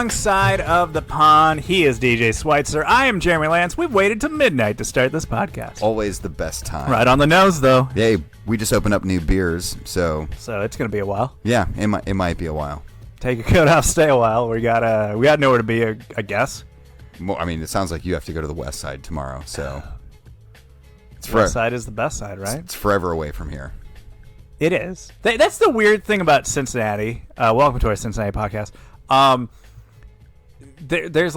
wrong side of the pond. He is DJ Schweitzer. I am Jeremy Lance. We've waited till midnight to start this podcast. Always the best time. Right on the nose, though. Hey, we just opened up new beers, so it's going to be a while. Yeah, it might be a while. Take your coat off, stay a while. We got nowhere to be, I guess. Well, I mean, it sounds like you have to go to the west side tomorrow, so the west side is the best side, right? It's forever away from here. It is. That's the weird thing about Cincinnati. Welcome to our Cincinnati podcast. There's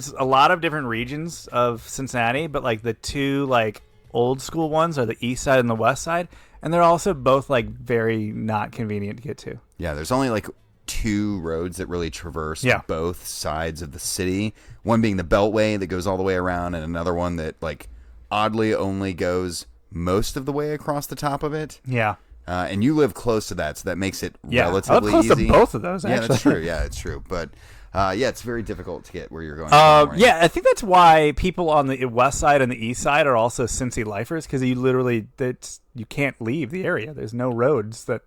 a lot of different regions of Cincinnati, but like the two like old school ones are the east side and the west side, and they're also both like very not convenient to get to. Yeah, there's only like two roads that really traverse both sides of the city. One being the Beltway that goes all the way around, and another one that like oddly only goes most of the way across the top of it. Yeah. And you live close to that, so that makes it relatively easy. I live close to both of those, actually. Yeah, that's true. Yeah, it's true. But, it's very difficult to get where you're going. I think that's why people on the west side and the east side are also Cincy lifers, because you can't leave the area. There's no roads that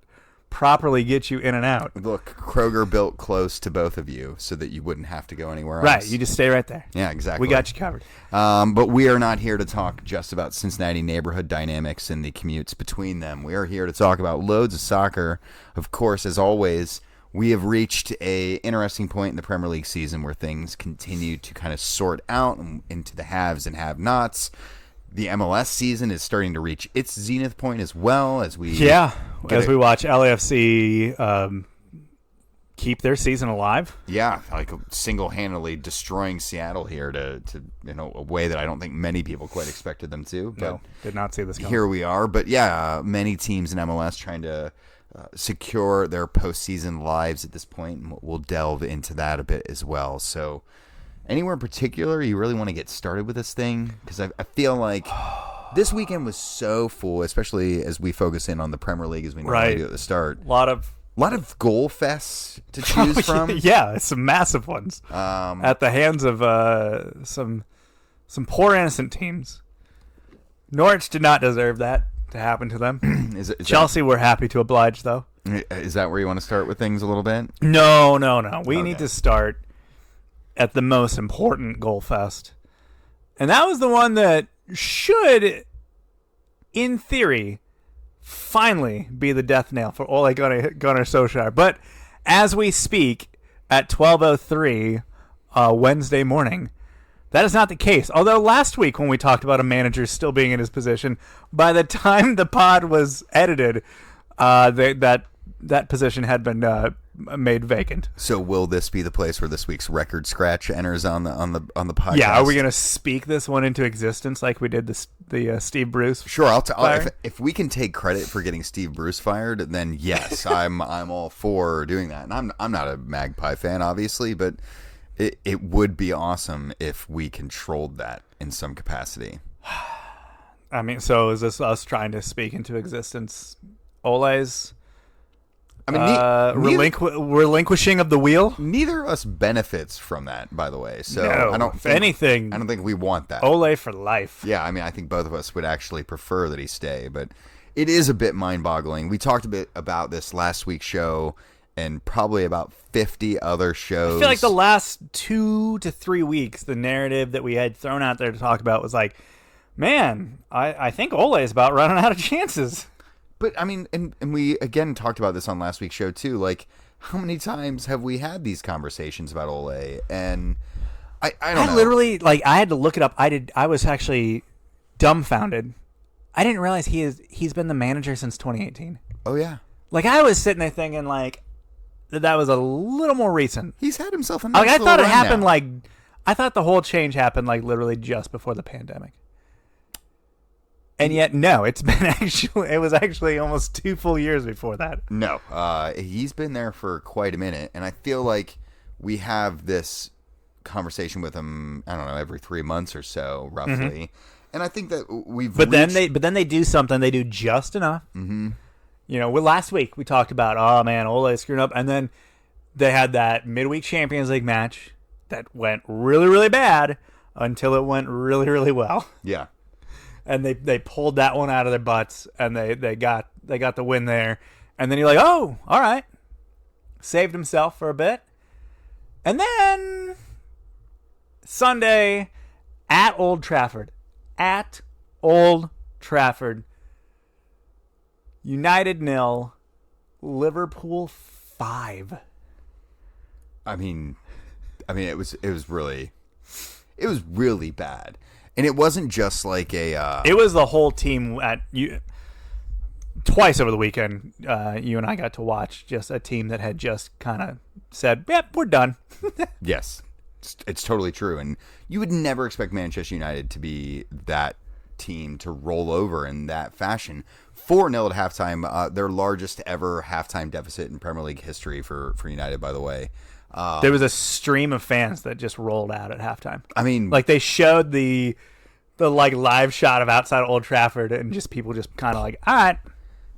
properly get you in and out. Look, Kroger built close to both of you so that you wouldn't have to go anywhere else. Right, you just stay right there. Yeah, exactly. We got you covered. But we are not here to talk just about Cincinnati neighborhood dynamics and the commutes between them. We are here to talk about loads of soccer. Of course, as always, we have reached a interesting point in the Premier League season where things continue to kind of sort out into the haves and have-nots. The MLS season is starting to reach its zenith point as well as we we watch LAFC keep their season alive. Yeah, like single-handedly destroying Seattle here to a way that I don't think many people quite expected them to. But no, did not see this coming. Here we are, but many teams in MLS trying to secure their postseason lives at this point, and we'll delve into that a bit as well. So, anywhere in particular you really want to get started with this thing? Because I feel like this weekend was so full, especially as we focus in on the Premier League as we normally do at the start. A lot of goal fests to choose from. Yeah, some massive ones at the hands of some poor innocent teams. Norwich did not deserve that to happen to them. Is Chelsea were happy to oblige, though. Is that where you want to start with things a little bit? No. We need to start at the most important goal fest. And that was the one that should, in theory, finally be the death nail for Ole Gunnar Solsjkær. But as we speak, at 12:03 Wednesday morning, that is not the case. Although last week when we talked about a manager still being in his position, by the time the pod was edited, that position had been made vacant. So will this be the place where this week's record scratch enters on the podcast? Yeah, are we going to speak this one into existence like we did the Steve Bruce? Sure, if we can take credit for getting Steve Bruce fired, then yes, I'm all for doing that. And I'm not a Magpie fan, obviously, but it would be awesome if we controlled that in some capacity. I mean, so is this us trying to speak into existence Ole's relinquishing of the wheel? Neither of us benefits from that, by the way. So no, I don't think we want that. Ole for life. Yeah, I mean, I think both of us would actually prefer that he stay, but it is a bit mind-boggling. We talked a bit about this last week's show and probably about 50 other shows. I feel like the last 2 to 3 weeks, the narrative that we had thrown out there to talk about was like, man, I think Ole is about running out of chances. But, I mean, and we, again, talked about this on last week's show, too. Like, how many times have we had these conversations about Ole? And I don't know. Literally, I had to look it up. I was actually dumbfounded. I didn't realize he's been the manager since 2018. Oh, yeah. I was sitting there thinking, that was a little more recent. He's had himself a nice I thought it happened, now. I thought the whole change happened, literally just before the pandemic. And yet, no, it was actually almost 2 full years before that. No, he's been there for quite a minute, and I feel like we have this conversation with him, I don't know, every 3 months or so, roughly. Mm-hmm. And I think that we've then they do something, they do just enough. Mm-hmm. Last week we talked about, oh man, Ole screwed up, and then they had that midweek Champions League match that went really, really bad until it went really, really well. Yeah. And they pulled that one out of their butts, and they got the win there. And then you're like, oh, all right. Saved himself for a bit. And then Sunday at Old Trafford. At Old Trafford. United 0, Liverpool 5. I mean, it was really bad, and it wasn't just like a. It was the whole team twice over the weekend. You and I got to watch just a team that had just kind of said, "Yep, we're done." Yes, it's totally true, and you would never expect Manchester United to be that team to roll over in that fashion. 4-0 at halftime, their largest ever halftime deficit in Premier League history for United, by the way. There was a stream of fans that just rolled out at halftime. I mean, like they showed the like live shot of outside Old Trafford, and just people just kind of like, all right,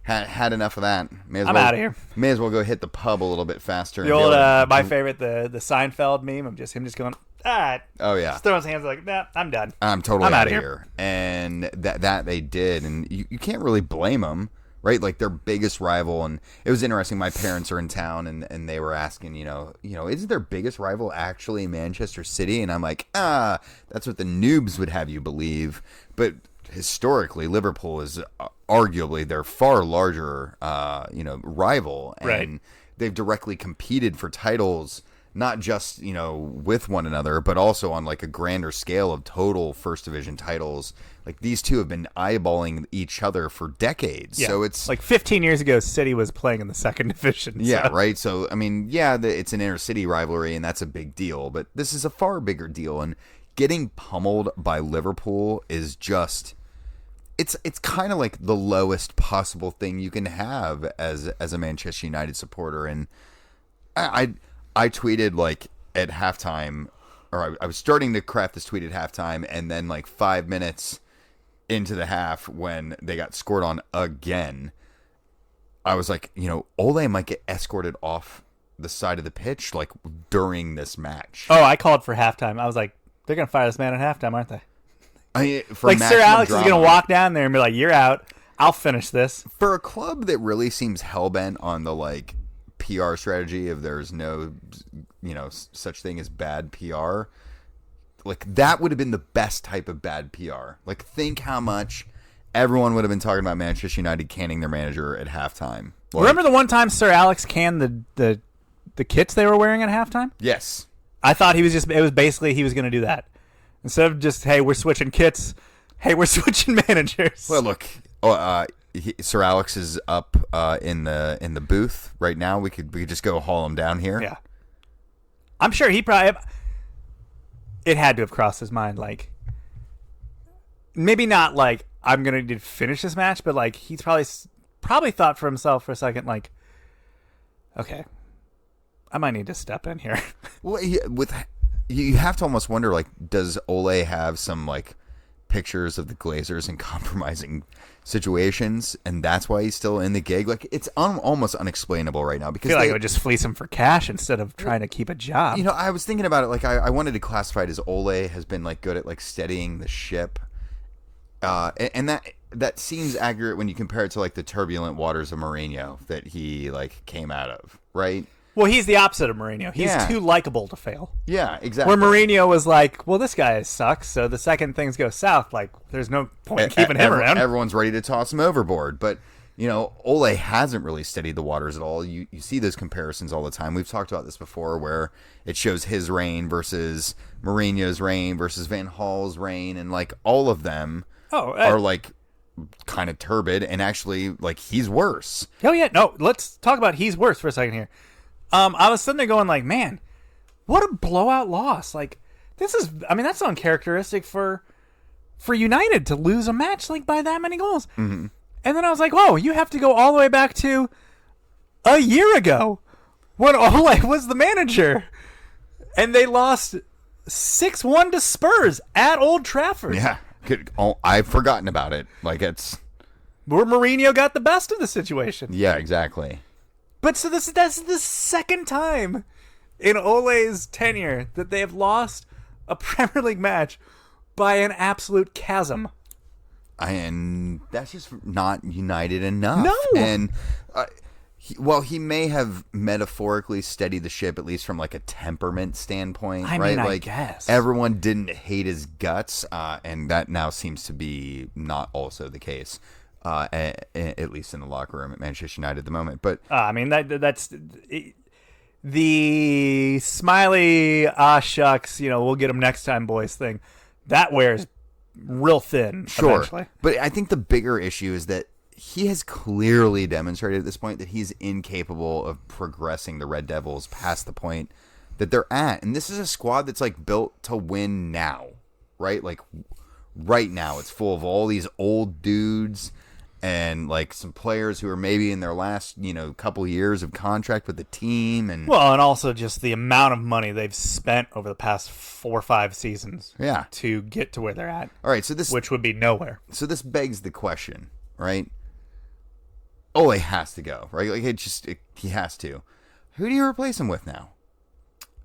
had enough of that. I'm out of here. May as well go hit the pub a little bit faster. The old, my favorite, the Seinfeld meme of just him just going, all right. Oh yeah, just throwing his hands like, nah, I'm done. I'm totally out of here. And that they did, and you can't really blame them, right? Like their biggest rival, and it was interesting. My parents are in town, and they were asking, is their biggest rival actually Manchester City? And I'm like, that's what the noobs would have you believe. But historically, Liverpool is arguably their far larger, rival, and right. They've directly competed for titles. Not just, with one another, but also on like a grander scale of total first division titles. Like these two have been eyeballing each other for decades. Yeah. So it's like 15 years ago, City was playing in the second division. Yeah, right. So, I mean, it's an inter-city rivalry and that's a big deal, but this is a far bigger deal. And getting pummeled by Liverpool is just, it's kind of like the lowest possible thing you can have as a Manchester United supporter. And I tweeted like at halftime, or I was starting to craft this tweet at halftime, and then like 5 minutes into the half when they got scored on again, I was like, Ole might get escorted off the side of the pitch like during this match. Oh, I called for halftime. I was like, they're going to fire this man at halftime, aren't they? Like Sir Alex is going to walk down there and be like, you're out. I'll finish this. For a club that really seems hell-bent on the like PR strategy of there's no such thing as bad PR, like that would have been the best type of bad PR. Like think how much everyone would have been talking about Manchester United canning their manager at halftime. Like, remember the one time Sir Alex canned the kits they were wearing at halftime? Yes. I thought it was basically he was going to do that. Instead of just, hey, we're switching kits, hey, we're switching managers. Well, look, Sir Alex is up in the booth right now. We could just go haul him down here. Yeah, I'm sure he probably. It had to have crossed his mind, like maybe not like I'm gonna need to finish this match, but like he's probably thought for himself for a second, like, okay, I might need to step in here. Well, you have to almost wonder, like, does Ole have some like pictures of the Glazers in compromising situations, and that's why he's still in the gig? Like, it's almost unexplainable right now because I feel like I would just fleece him for cash instead of trying to keep a job. I was thinking about it. Like, I wanted to classify it as Ole has been like good at like steadying the ship, and that seems accurate when you compare it to like the turbulent waters of Mourinho that he like came out of, right? Well, he's the opposite of Mourinho. He's too likable to fail. Yeah, exactly. Where Mourinho was like, well, this guy sucks, so the second things go south, like, there's no point in keeping him around. Everyone's ready to toss him overboard. But, Ole hasn't really steadied the waters at all. You see those comparisons all the time. We've talked about this before where it shows his reign versus Mourinho's reign versus Van Gaal's reign, and, like, all of them are, like, kind of turbid, and actually, like, he's worse. Oh, yeah. No, let's talk about he's worse for a second here. I was sitting there going like, man, what a blowout loss. Like, that's uncharacteristic for United to lose a match like by that many goals. Mm-hmm. And then I was like, whoa, you have to go all the way back to a year ago when Ole was the manager. And they lost 6-1 to Spurs at Old Trafford. Yeah. I've forgotten about it. Like, it's where Mourinho got the best of the situation. Yeah, exactly. But so that's the second time in Ole's tenure that they have lost a Premier League match by an absolute chasm. And that's just not United enough. No. And He may have metaphorically steadied the ship, at least from like a temperament standpoint, I right? mean, I like guess. everyone didn't hate his guts, and that now seems to be not also the case, at least in the locker room at Manchester United at the moment. But I mean, that's the smiley, shucks, we'll get him next time, boys thing. That wears real thin, sure. eventually. But I think the bigger issue is that he has clearly demonstrated at this point that he's incapable of progressing the Red Devils past the point that they're at. And this is a squad that's like built to win now, right? Like right now, it's full of all these old dudes and like some players who are maybe in their last, couple years of contract with the team. And also just the amount of money they've spent over the past 4 or 5 seasons to get to where they're at. All right, which would be nowhere. So this begs the question, right? Ole has to go, right? Like he has to. Who do you replace him with now?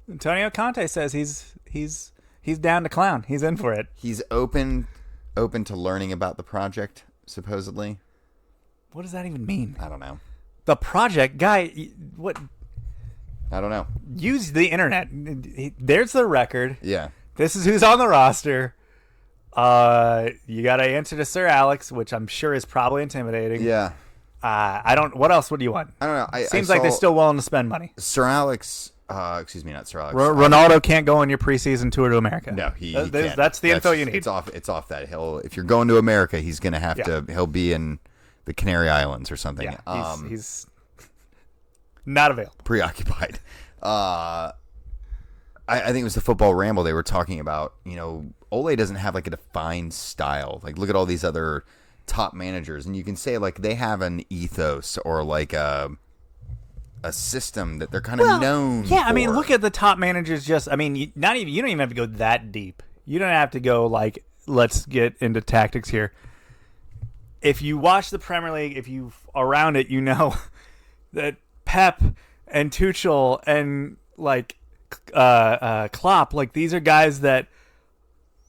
Antonio Conte says he's down to clown. He's in for it. He's open to learning about the project, supposedly. What does that even mean? I don't know. The project guy, what? I don't know. Use the internet. There's the record. Yeah. This is who's on the roster. You got to answer to Sir Alex, which I'm sure is probably intimidating. Yeah. What else would you want? I don't know. Seems like they're still willing to spend money. Sir Alex, not Sir Alex. Ronaldo can't go on your preseason tour to America. No, he can't. That's the info you need. It's off that. If you're going to America, he's going to have to, he'll be in the Canary Islands or something. Yeah, he's not available. Preoccupied. I think it was the Football Ramble they were talking about. Ole doesn't have like a defined style. Like, look at all these other top managers, and you can say like they have an ethos or like a system that they're kind of known for. I mean, look at the top managers. You don't even have to go that deep. You don't have to go like, let's get into tactics here. If you watch the Premier League, if you around it, you know that Pep and Tuchel and like Klopp, like these are guys that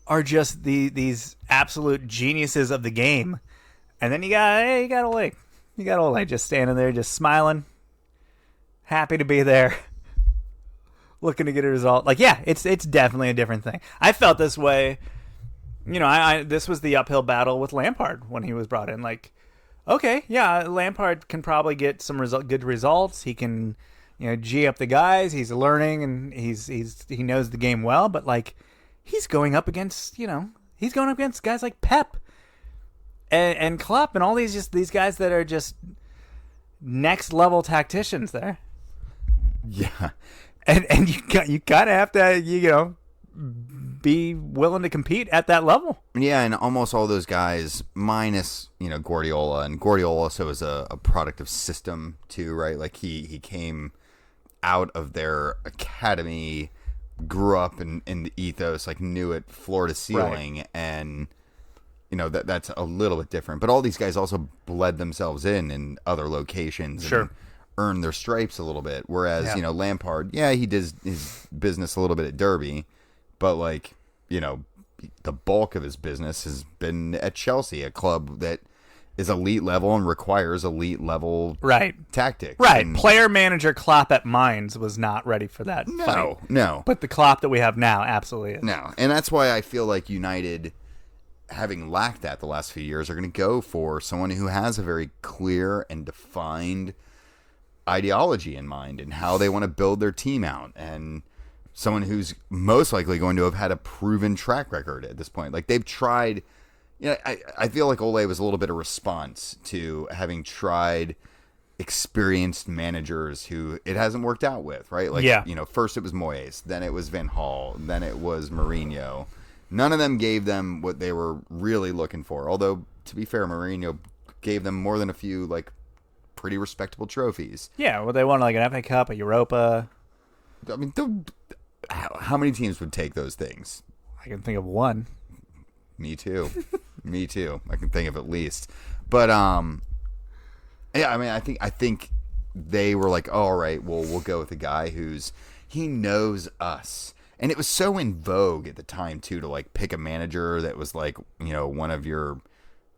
are just these absolute geniuses of the game. And then you got Ole. You got Ole just standing there, just smiling, happy to be there, looking to get a result. Like, yeah, it's definitely a different thing. I felt this way. This was the uphill battle with Lampard when he was brought in. Like, okay, yeah, Lampard can probably get some good results. He can, G up the guys. He's learning and he knows the game well. But like, he's going up against guys like Pep and Klopp and all these guys that are just next level tacticians there. Yeah, and you kind of have to be willing to compete at that level. Yeah, and almost all those guys, minus Guardiola, and Guardiola also is a product of system too, right? Like he came out of their academy, grew up in the ethos, like knew it floor to ceiling, right. And that's a little bit different. But all these guys also bled themselves in other locations, sure, and earned their stripes a little bit. Whereas Lampard, he did his business a little bit at Derby, but like the bulk of his business has been at Chelsea, a club that is elite level and requires elite level tactics. Right. And player manager Klopp at Mainz was not ready for that fight. No. But the Klopp that we have now absolutely is. No. And that's why I feel like United, having lacked that the last few years, are going to go for someone who has a very clear and defined ideology in mind and how they want to build their team out, and someone who's most likely going to have had a proven track record at this point. Like they've tried, I feel like Ole was a little bit of response to having tried experienced managers who it hasn't worked out with, right? Like, first it was Moyes, then it was Van Gaal, then it was Mourinho. None of them gave them what they were really looking for. Although, to be fair, Mourinho gave them more than a few, like, pretty respectable trophies. Yeah, well, they won like an FA Cup, a Europa. I mean, how many teams would take those things? I can think of one. Me too. Me too. I can think of at least. But I mean, I think they were like, oh, all right, well, we'll go with a guy he knows us. And it was so in vogue at the time too to like pick a manager that was like, one of your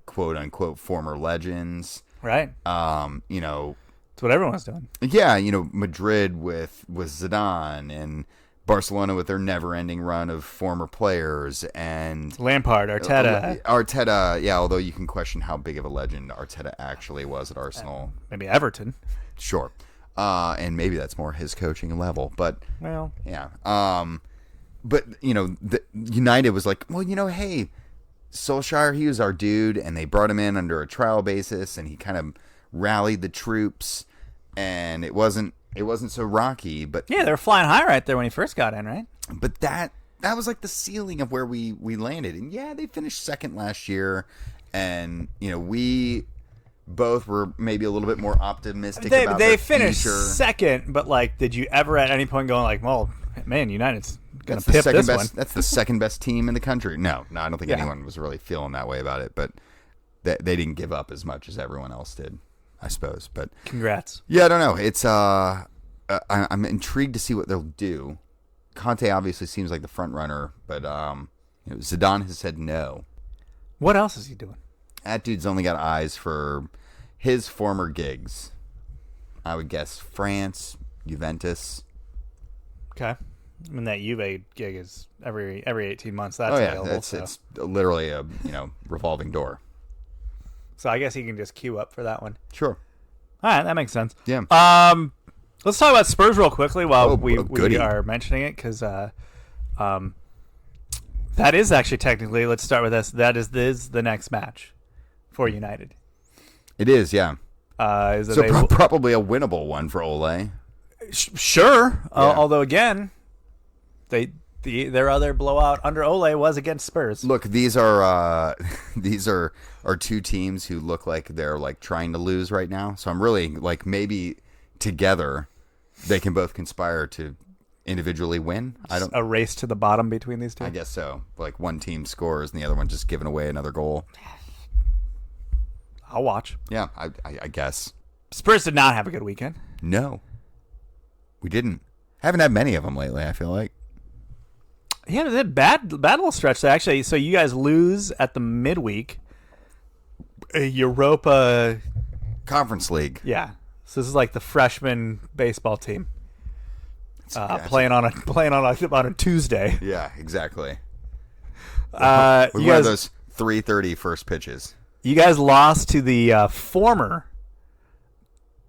quote unquote former legends. Right. To That's what everyone's doing. Yeah, Madrid with Zidane and Barcelona with their never-ending run of former players and Lampard, Arteta. Yeah, although you can question how big of a legend Arteta actually was at Arsenal. Maybe Everton. Sure. And maybe that's more his coaching level, but well, yeah. But the United was like, well, hey, Solskjaer, he was our dude, and they brought him in under a trial basis, and he kind of rallied the troops, and it wasn't so rocky, but yeah, they were flying high right there when he first got in, right? But that was like the ceiling of where we landed, and yeah, they finished second last year, and we both were maybe a little bit more optimistic about they their finished future. Second, but like, did you ever at any point going like, well, man, United's gonna pip this one? That's the second best team in the country. No, I don't think anyone was really feeling that way about it, but they didn't give up as much as everyone else did, I suppose. But congrats. Yeah, I don't know. It's I'm intrigued to see what they'll do. Conte obviously seems like the front runner, but Zidane has said no. What else is he doing? That dude's only got eyes for his former gigs. I would guess France, Juventus. Okay. I mean, that Juve gig is every 18 months. That's available. It's literally a revolving door. So I guess he can just queue up for that one. Sure. All right, that makes sense. Yeah. Let's talk about Spurs real quickly while we are mentioning it, because that is actually technically. Let's start with this. That is the next match for United. It is, yeah. Probably a winnable one for Ole. Sure. Yeah. Although again, their other blowout under Ole was against Spurs. Look, these are two teams who look like they're like trying to lose right now. So I'm really like, maybe together they can both conspire to individually win. A race to the bottom between these two. I guess so. Like one team scores and the other one just giving away another goal. I'll watch. Yeah, I guess. Spurs did not have a good weekend. No, we didn't. Haven't had many of them lately, I feel like. Yeah, they had bad little stretch there, actually. So you guys lose at the midweek. Europa Conference League. Yeah. So this is like the freshman baseball team playing on a Tuesday. Yeah, exactly. You one guys, of those 3:30 first pitches. You guys lost to the former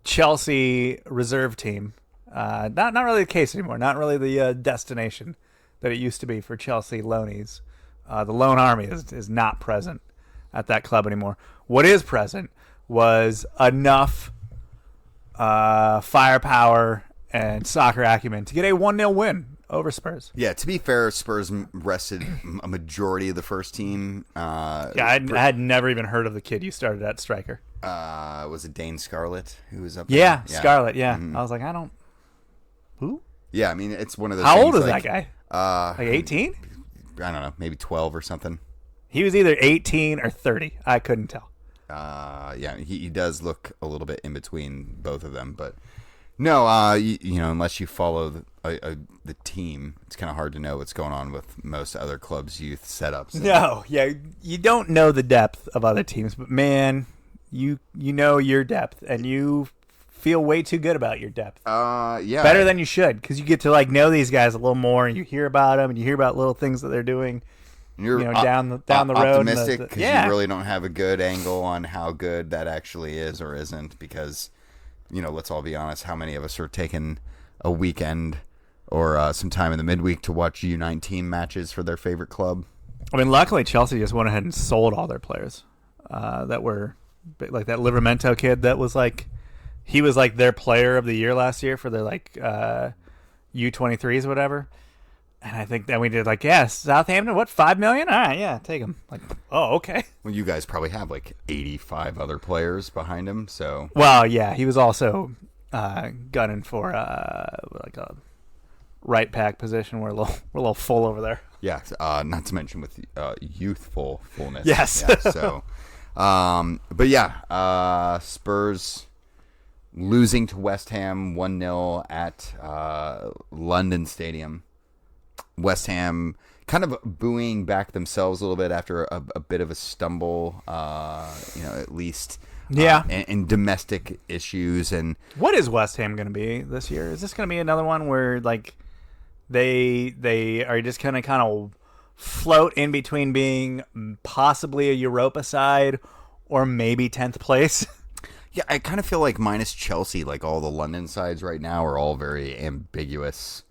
Chelsea reserve team. Not really the case anymore. Not really the destination that it used to be for Chelsea loanies. The Lone Army is not present at that club anymore. What is present was enough firepower and soccer acumen to get a 1-0 win over Spurs. Yeah, to be fair, Spurs rested a majority of the first team. I had never even heard of the kid you started at striker. Was it Dane Scarlett who was up there? Yeah, Scarlett, yeah. Mm-hmm. I was like, who? Yeah, I mean, it's one of those How things old is like, that guy? Like 18? I don't know, maybe 12 or something. He was either 18 or 30. I couldn't tell. Yeah, he does look a little bit in between both of them, but no, unless you follow the team, it's kind of hard to know what's going on with most other clubs' youth setups. No, yeah, you don't know the depth of other teams, but man, you know your depth, and you feel way too good about your depth. Yeah, better than you should, because you get to like know these guys a little more, and you hear about them, and you hear about little things that they're doing. You're down the road. Optimistic because you really don't have a good angle on how good that actually is or isn't. Because, let's all be honest, how many of us are taking a weekend or some time in the midweek to watch U19 matches for their favorite club? I mean, luckily Chelsea just went ahead and sold all their players that were like that Livramento kid that was like, he was like their player of the year last year for their like U23s or whatever. And I think then we did like, Southampton, what, $5 million? All right, yeah, take him. Like, oh, okay. Well, you guys probably have like 85 other players behind him, so. Well, yeah, he was also gunning for like a right back position. We're a little full over there. Yeah, not to mention with youthfulness. Yes. Yeah, so, but yeah, Spurs losing to West Ham 1-0 at London Stadium. West Ham kind of booing back themselves a little bit after a bit of a stumble, at least and domestic issues. And what is West Ham going to be this year? Is this going to be another one where like they are just going to kind of float in between being possibly a Europa side or maybe 10th place? Yeah, I kind of feel like minus Chelsea, like all the London sides right now are all very ambiguous.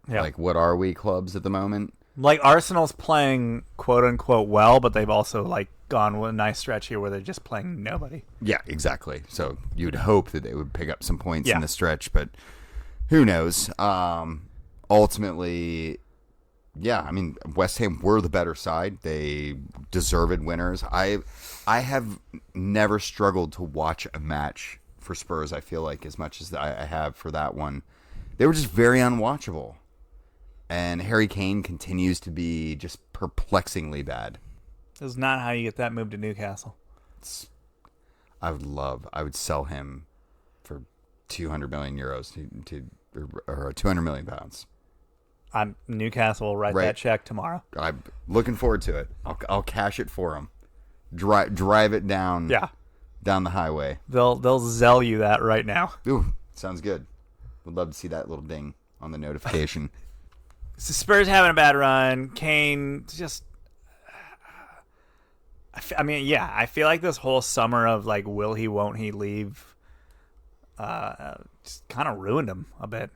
Yeah. Like, what are we clubs at the moment? Like, Arsenal's playing quote-unquote well, but they've also, like, gone with a nice stretch here where they're just playing nobody. Yeah, exactly. So you'd hope that they would pick up some points in the stretch, but who knows? Ultimately, yeah, I mean, West Ham were the better side. They deserved winners. I have never struggled to watch a match for Spurs, I feel like, as much as I have for that one. They were just very unwatchable. And Harry Kane continues to be just perplexingly bad. This is not how you get that move to Newcastle. I would sell him for 200 million euros or 200 million pounds. Newcastle will write that check tomorrow. I'm looking forward to it. I'll cash it for him. Drive it down. Yeah. Down the highway. They'll Zell you that right now. Ooh, sounds good. Would love to see that little ding on the notification. So Spurs having a bad run. Kane just... I feel like this whole summer of, like, will he, won't he leave just kind of ruined him a bit.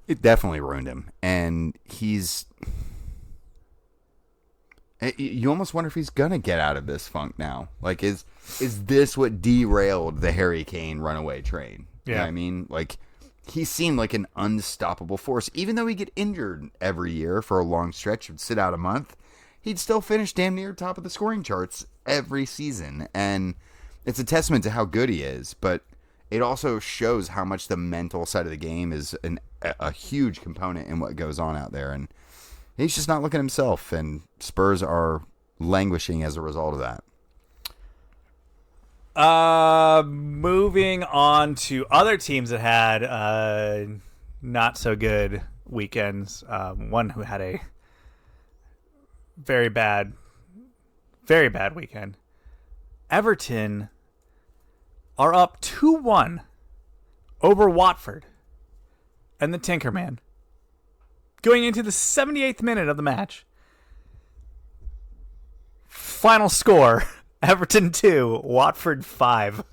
It definitely ruined him. And you almost wonder if he's going to get out of this funk now. Like, is this what derailed the Harry Kane runaway train? Yeah. You know what I mean? Like... He seemed like an unstoppable force. Even though he'd get injured every year for a long stretch, would sit out a month, he'd still finish damn near top of the scoring charts every season. And it's a testament to how good he is, but it also shows how much the mental side of the game is a huge component in what goes on out there. And he's just not looking at himself, and Spurs are languishing as a result of that. Moving on to other teams that had not so good weekends. One who had a very bad weekend. Everton are up 2-1 over Watford and the Tinkerman. Going into the 78th minute of the match. Final score... Everton 2, Watford 5.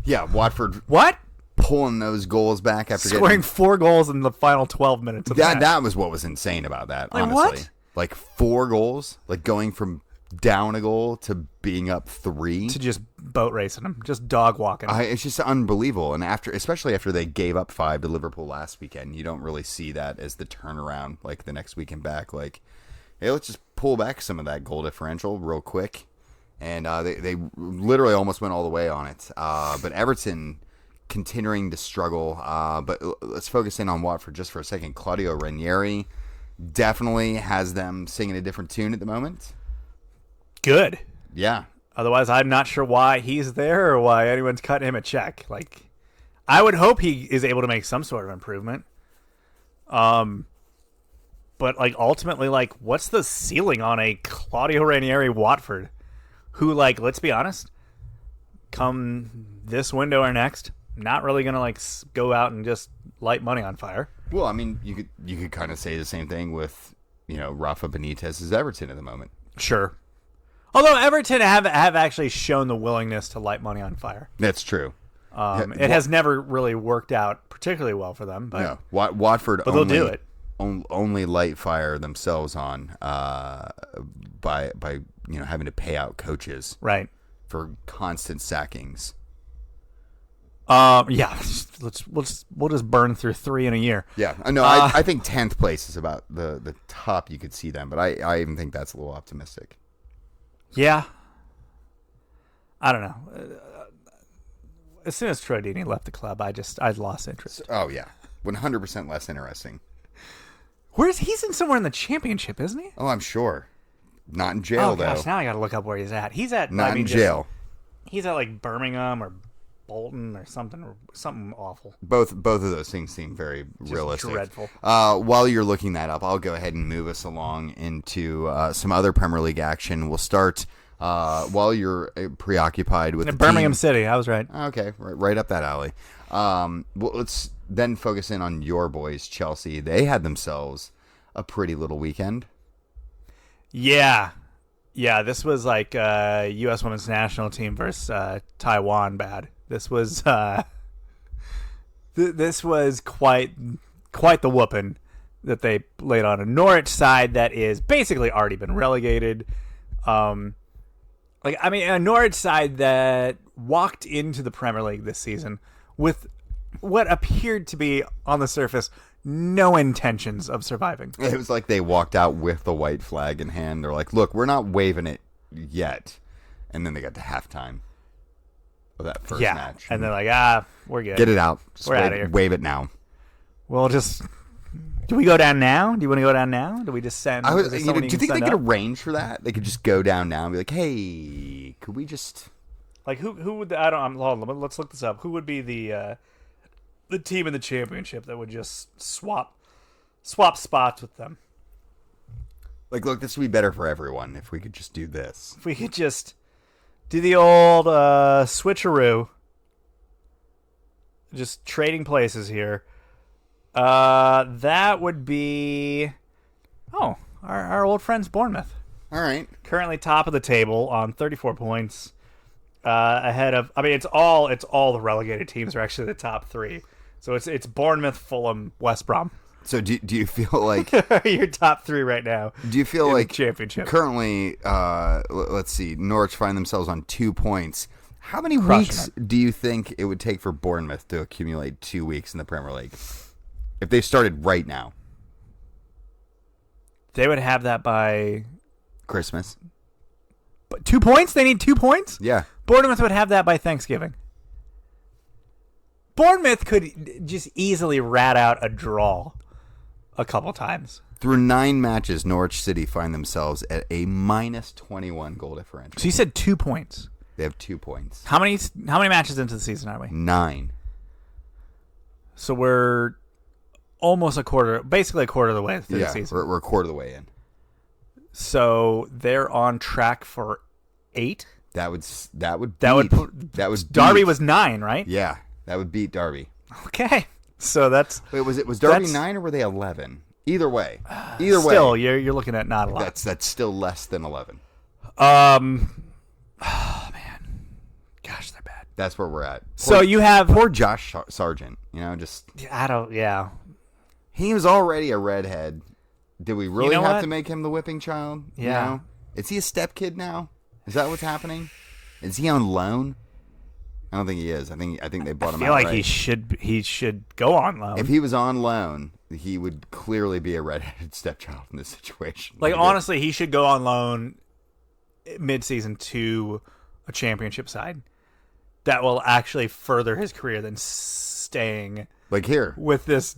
Yeah, Watford. What? Pulling those goals back after scoring 4 goals in the final 12 minutes of the match. That was what was insane about that, like, honestly. What? Like 4 goals, like going from down a goal to being up 3. To just boat racing them, just dog walking them. It's just unbelievable. And especially after they gave up 5 to Liverpool last weekend, you don't really see that as the turnaround like the next weekend back. Like, hey, let's just pull back some of that goal differential real quick. And they literally almost went all the way on it. But Everton continuing to struggle. But let's focus in on Watford just for a second. Claudio Ranieri definitely has them singing a different tune at the moment. Good. Yeah. Otherwise, I'm not sure why he's there or why anyone's cutting him a check. Like, I would hope he is able to make some sort of improvement. But like ultimately, like, what's the ceiling on a Claudio Ranieri Watford? Who, like, let's be honest, come this window or next, not really going to, like, go out and just light money on fire. Well, I mean, you could kind of say the same thing with, Rafa Benitez's Everton at the moment. Sure. Although Everton have actually shown the willingness to light money on fire. That's true. It has never really worked out particularly well for them. But, no, Watford but they'll do it. Only light fire themselves on by having to pay out coaches right for constant sackings. Yeah, we'll just burn through 3 in a year. Yeah, no, I think 10th place is about the top you could see them, but I even think that's a little optimistic. Yeah, I don't know. As soon as Troy Deeney left the club, I lost interest. Oh yeah, 100% less interesting. He's in somewhere in the championship, isn't he? Oh, I'm sure. Not in jail, though. Oh, gosh, now I got to look up where he's at. He's at... Not in jail. He's at, like, Birmingham or Bolton or something awful. Both of those things seem very realistic. Dreadful. While you're looking that up, I'll go ahead and move us along into some other Premier League action. We'll start while you're preoccupied with the Birmingham team. City. I was right. Okay, right up that alley. Well, let's then focus in on your boys, Chelsea. They had themselves a pretty little weekend. Yeah. This was like U.S. Women's National Team versus Taiwan. Bad. This was this was quite the whooping that they laid on a Norwich side that is basically already been relegated. A Norwich side that walked into the Premier League this season with what appeared to be, on the surface, no intentions of surviving. It was like they walked out with the white flag in hand. They're like, look, we're not waving it yet. And then they got to halftime of that first match. And they're like, we're good. Get it out. We're out of here. Wave it now. Well, do we go down now? Do you want to go down now? Do we just send? Do you think they could arrange for that? They could just go down now and be like, "Hey, could we just like who would I don't? Hold on, let's look this up. Who would be the team in the championship that would just swap spots with them? Like, look, this would be better for everyone if we could just do this. If we could just do the old switcheroo, just trading places here." That would be our old friends Bournemouth. All right. Currently top of the table on 34 points. Ahead of it's all the relegated teams are actually the top three. So it's Bournemouth, Fulham, West Brom. So do you feel like your top three right now? Do you feel like championship currently? Let's see. Norwich find themselves on 2 points. How many weeks do you think it would take for Bournemouth to accumulate 2 weeks in the Premier League? If they started right now, they would have that by Christmas. But 2 points? They need 2 points? Yeah. Bournemouth would have that by Thanksgiving. Bournemouth could just easily rat out a draw a couple times. Through 9 matches, Norwich City find themselves at a minus 21 goal differential. So you said 2 points. They have 2 points. How many matches into the season are we? 9. So we're almost basically a quarter of the way through the season. We're a quarter of the way in. So they're on track for 8. Derby was 9, right? Yeah, that would beat Derby. Okay, so that's. Wait, was Derby 9 or were they 11? Either way, still you're looking at not a lot. That's still less than 11. Oh man, gosh, they're bad. That's where we're at. So you have poor Josh Sargent. He was already a redhead. Did we really have to make him the whipping child? Yeah. Is he a stepkid now? Is that what's happening? Is he on loan? I don't think he is. I think they bought him out. I feel like he should go on loan. If he was on loan, he would clearly be a redheaded stepchild in this situation. Like, honestly, he should go on loan mid-season to a championship side. That will actually further his career than staying like here with this.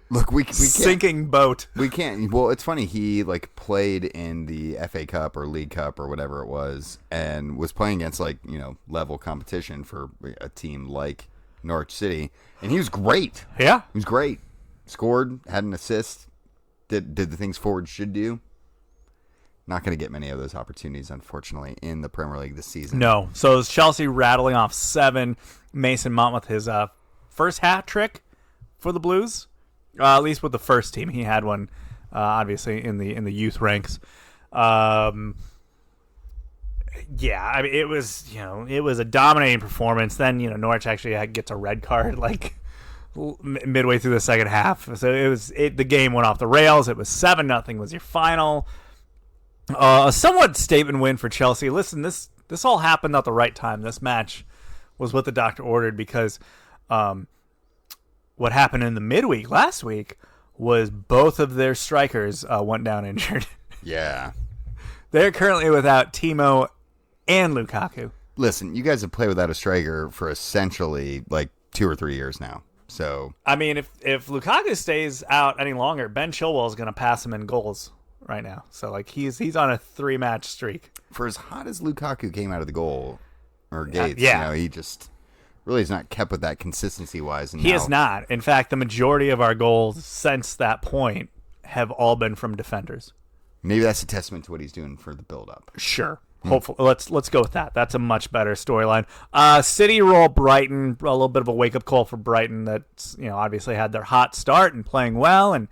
Look, we sinking boat. We can't. Well, it's funny. He played in the FA Cup or League Cup or whatever it was, and was playing against level competition for a team like Norwich City, and he was great. Yeah, he was great. Scored, had an assist, did the things forwards should do. Not going to get many of those opportunities, unfortunately, in the Premier League this season. No. So is Chelsea rattling off 7. Mason Mount with his first hat trick for the Blues. At least with the first team, he had one, obviously in the youth ranks. It was a dominating performance. Then Norwich actually gets a red card midway through the second half. So the game went off the rails. It was 7-0 was your final. A somewhat statement win for Chelsea. Listen, this all happened at the right time. This match was what the doctor ordered because. What happened in the midweek last week was both of their strikers went down injured. Yeah. They're currently without Timo and Lukaku. Listen, you guys have played without a striker for essentially 2 or 3 years now. So I mean, if Lukaku stays out any longer, Ben Chilwell is going to pass him in goals right now. So he's on a 3-match streak. For as hot as Lukaku came out of the goal or gates, he just really has not kept with that consistency-wise. He has not. In fact, the majority of our goals since that point have all been from defenders. Maybe that's a testament to what he's doing for the build-up. Sure. Hopefully, let's go with that. That's a much better storyline. City roll Brighton, a little bit of a wake up call for Brighton. That's obviously had their hot start and playing well and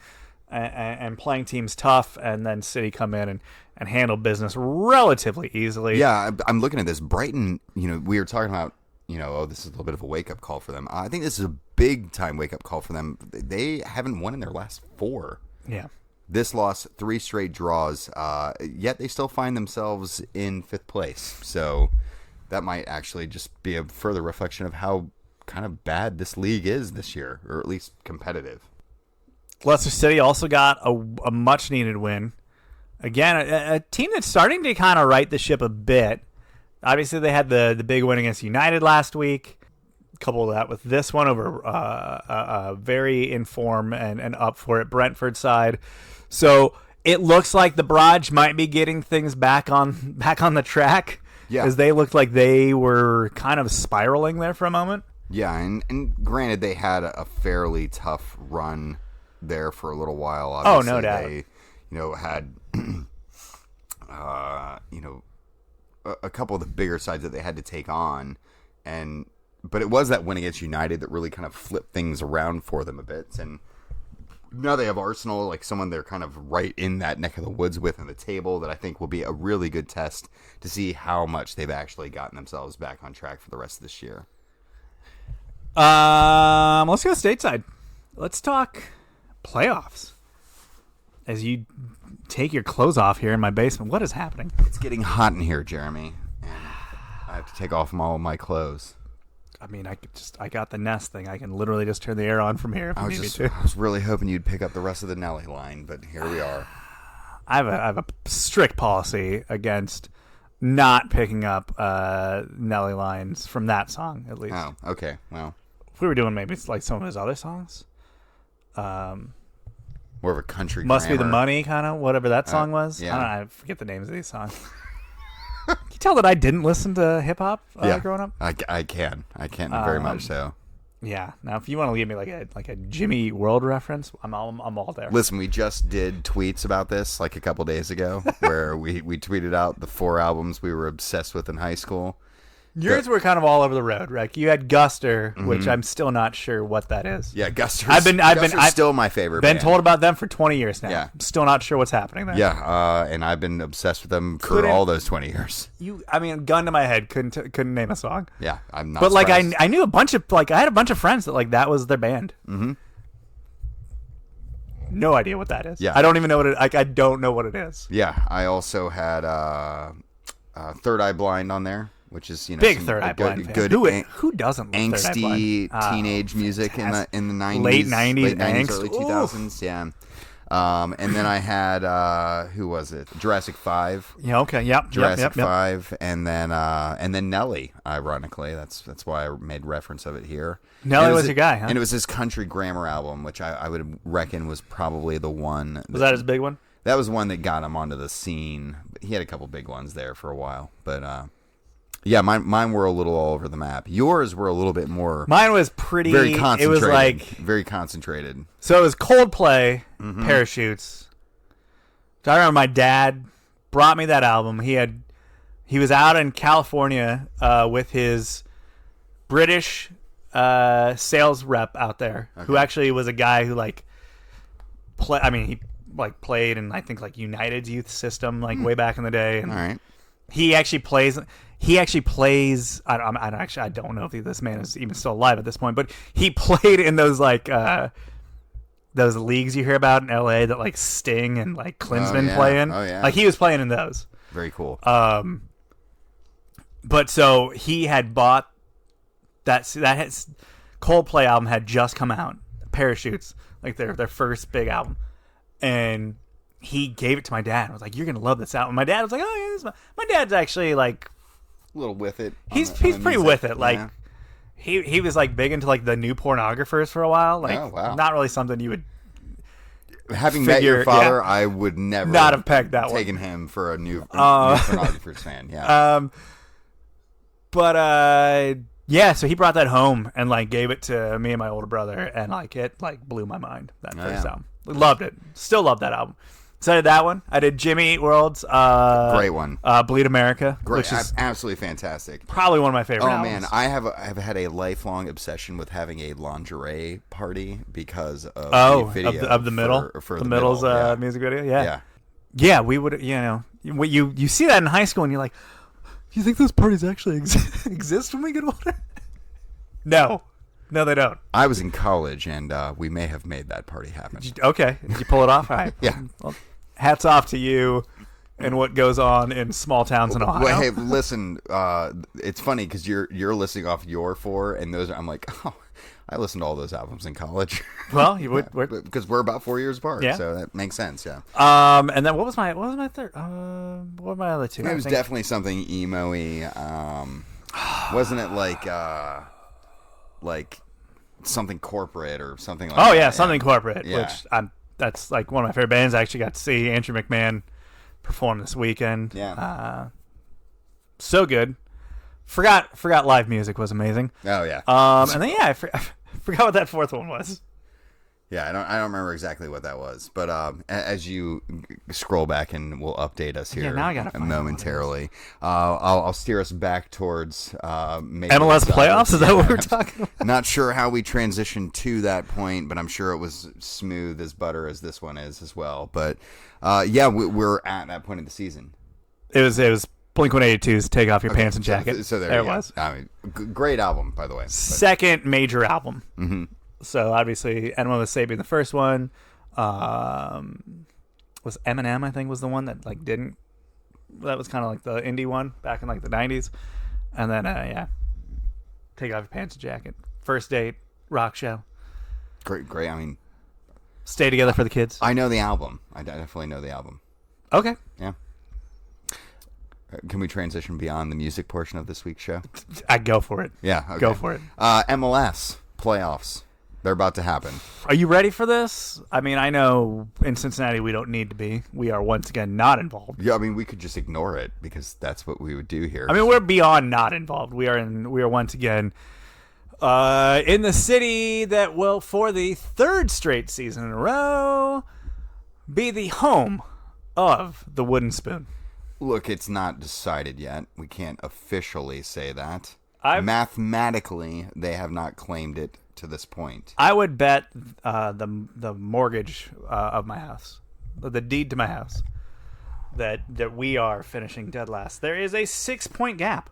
playing teams tough, and then City come in and handle business relatively easily. Yeah, I'm looking at this. Brighton, we were talking about, this is a little bit of a wake-up call for them. I think this is a big-time wake-up call for them. They haven't won in their last 4. Yeah. This loss, 3 straight draws, yet they still find themselves in 5th place. So that might actually just be a further reflection of how kind of bad this league is this year, or at least competitive. Leicester City also got a much-needed win. Again, a team that's starting to kind of right the ship a bit. Obviously, they had the big win against United last week. Couple that with this one over a very in form and up for it Brentford side. So it looks like the Barrage might be getting things back on the track. Yeah, because they looked like they were kind of spiraling there for a moment. Yeah, and granted, they had a fairly tough run there for a little while. Obviously, no doubt. They, had a couple of the bigger sides that they had to take on, but it was that win against United that really kind of flipped things around for them a bit. And now they have Arsenal, like someone they're kind of right in that neck of the woods with in the table, that I think will be a really good test to see how much they've actually gotten themselves back on track for the rest of this year. Let's go stateside. Let's talk playoffs. As you take your clothes off here in my basement, what is happening? It's getting hot in here, Jeremy, and I have to take off all of my clothes. I mean, I got the Nest thing. I can literally just turn the air on from here if you need me to. I was really hoping you'd pick up the rest of the Nelly line, but here we are. I have a strict policy against not picking up Nelly lines from that song, at least. Oh, okay. Well, if we were doing maybe it's like some of his other songs. More of a country Must grammar. Be the Money, kind of, whatever that song was. Yeah. I forget the names of these songs. Can you tell that I didn't listen to hip-hop growing up? I can very much so. Yeah. Now, if you want to give me like a Jimmy World reference, I'm all there. Listen, we just did tweets about this like a couple days ago where we tweeted out the 4 albums we were obsessed with in high school. Yours were kind of all over the road, right? You had Guster, which I'm still not sure what that is. Yeah, Guster's I've still my favorite been band. told about them for 20 years now. Yeah. Still not sure what's happening there. Yeah, and I've been obsessed with them for all those 20 years. Gun to my head, couldn't name a song. Yeah, I'm not. But surprised. I knew a bunch of I had a bunch of friends that was their band. Mm-hmm. No idea what that is. Yeah, I don't even know what it. I don't know what it is. Yeah, I also had Third Eye Blind on there, which is big Third Eye Blind fan. Good who doesn't love Third Eye angsty Blind? teenage music in the 90s, late 90s, early 2000s. Yeah. And then I had who was it? Jurassic 5. Yeah. Okay. Yep. Jurassic 5, and then Nelly. Ironically, that's why I made reference of it here. Nelly was your guy, huh? And it was his country grammar album, which I would reckon was probably the one. Was that his big one? That was one that got him onto the scene. He had a couple big ones there for a while, but yeah, mine were a little all over the map. Yours were a little bit more. Mine was pretty. Very concentrated. It was like very concentrated. So it was Coldplay, Parachutes. So I remember my dad brought me that album. He was out in California with his British sales rep out there, who actually was a guy who he played in I think United's youth system way back in the day. And all right. He actually plays. I don't know if this man is even still alive at this point, but he played in those leagues you hear about in LA that Sting and Klinsman play in. Oh yeah. He was playing in those. Very cool. But so he had bought Coldplay album had just come out, Parachutes, their first big album, and he gave it to my dad. I was like, "You're gonna love this album." My dad was like, "Oh yeah, my dad's actually a little with it." He's pretty with it. He was big into the new pornographers for a while. Oh, wow. Not really something you would. Having met your father, I would never not have pegged that taken one. him for a new pornographers fan. Yeah. Yeah, so he brought that home and gave it to me and my older brother, and it blew my mind, that first album. Loved it. Still love that album. So I did that one. I did Jimmy Eat World's. Great one. Bleed America. Great. Which is absolutely fantastic. probably one of my favorite albums. Man, I've had a lifelong obsession with having a lingerie party because of the video of the middle. For the Middle's music video. Yeah, we would, you see that in high school and you're like, do you think those parties actually exist when we get older? No, they don't. I was in college and we may have made that party happen. Did you pull it off? All right. Yeah. Well, hats off to you and what goes on in small towns in Ohio. Well, hey, listen, it's funny because you're listing off your 4 and those I'm like, oh, I listened to all those albums in college. Well, you would because we're about 4 years apart, so that makes sense. Yeah. And then what was my third? What were my other 2? It was definitely something emo-y. Wasn't it like something corporate or something like that? Oh yeah, something corporate. Yeah. Which that's like one of my favorite bands. I actually got to see Andrew McMahon perform this weekend. Yeah. So good. Forgot live music was amazing. Oh yeah. And then I forgot what that 4th one was. Yeah, I don't remember exactly what that was, but as you scroll back and we'll update us here now I gotta find momentarily. I'll steer us back towards maybe MLS playoffs. Is that what we're talking about? Not sure how we transitioned to that point, but I'm sure it was smooth as butter as this one is as well. But we're at that point of the season. It was Blink-182's "Take Off Your Pants and Jacket." So there it was. I mean, great album, by the way. Second major album. Mm-hmm. So obviously, NWSL being the first one. Was Eminem, I think, was the one that didn't. That was kind of like the indie one back in the 90s, and then "Take Off Your Pants and Jacket," First Date, rock show. Great. I mean, Stay Together for the Kids. I know the album. I definitely know the album. Okay. Yeah. Can we transition beyond the music portion of this week's show? I'd go for it. Yeah, okay. Go for it. MLS playoffs. They're about to happen. Are you ready for this? I mean, I know in Cincinnati we don't need to be. We are once again not involved. Yeah, I mean, we could just ignore it because that's what we would do here. I mean, we're beyond not involved. We are once again in the city that will, for the 3rd straight season in a row, be the home of the Wooden Spoon. Look, it's not decided yet. We can't officially say that. Mathematically, they have not claimed it to this point. I would bet the mortgage of my house, the deed to my house, that we are finishing dead last. There is a 6-point gap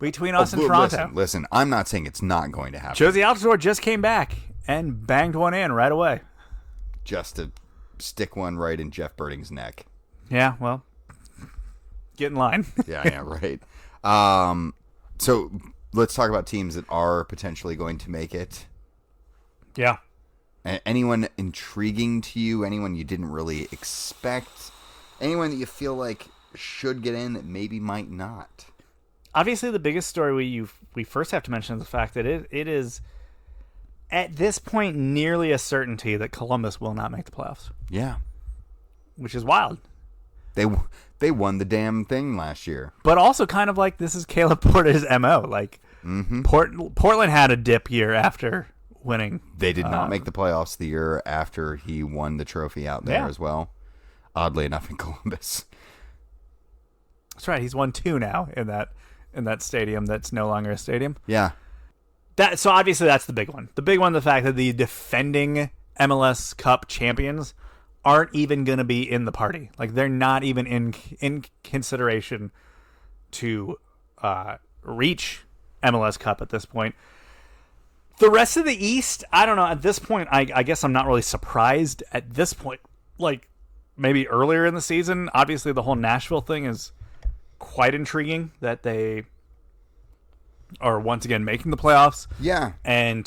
between us and Toronto. Listen, I'm not saying it's not going to happen. Josie Altidore just came back and banged one in right away. Just to stick one right in Jeff Birding's neck. Yeah, well, get in line. yeah, right. So let's talk about teams that are potentially going to make it. Yeah. Anyone intriguing to you? Anyone you didn't really expect? Anyone that you feel like should get in that maybe might not? Obviously, the biggest story we first have to mention is the fact that it is, at this point, nearly a certainty that Columbus will not make the playoffs. Yeah. Which is wild. They won the damn thing last year. But also kind of like this is Caleb Porter's MO. Like, Portland had a dip year after winning. They did not make the playoffs the year after he won the trophy out there as well. Oddly enough, in Columbus. That's right. He's won 2 now in that stadium that's no longer a stadium. Yeah. So obviously that's the big one. The big one, the fact that the defending MLS Cup champions aren't even going to be in the party. Like, they're not even in consideration to reach MLS Cup at this point. The rest of the East, I don't know. At this point, I guess I'm not really surprised at this point. Like, maybe earlier in the season, obviously the whole Nashville thing is quite intriguing that they are once again making the playoffs. Yeah. And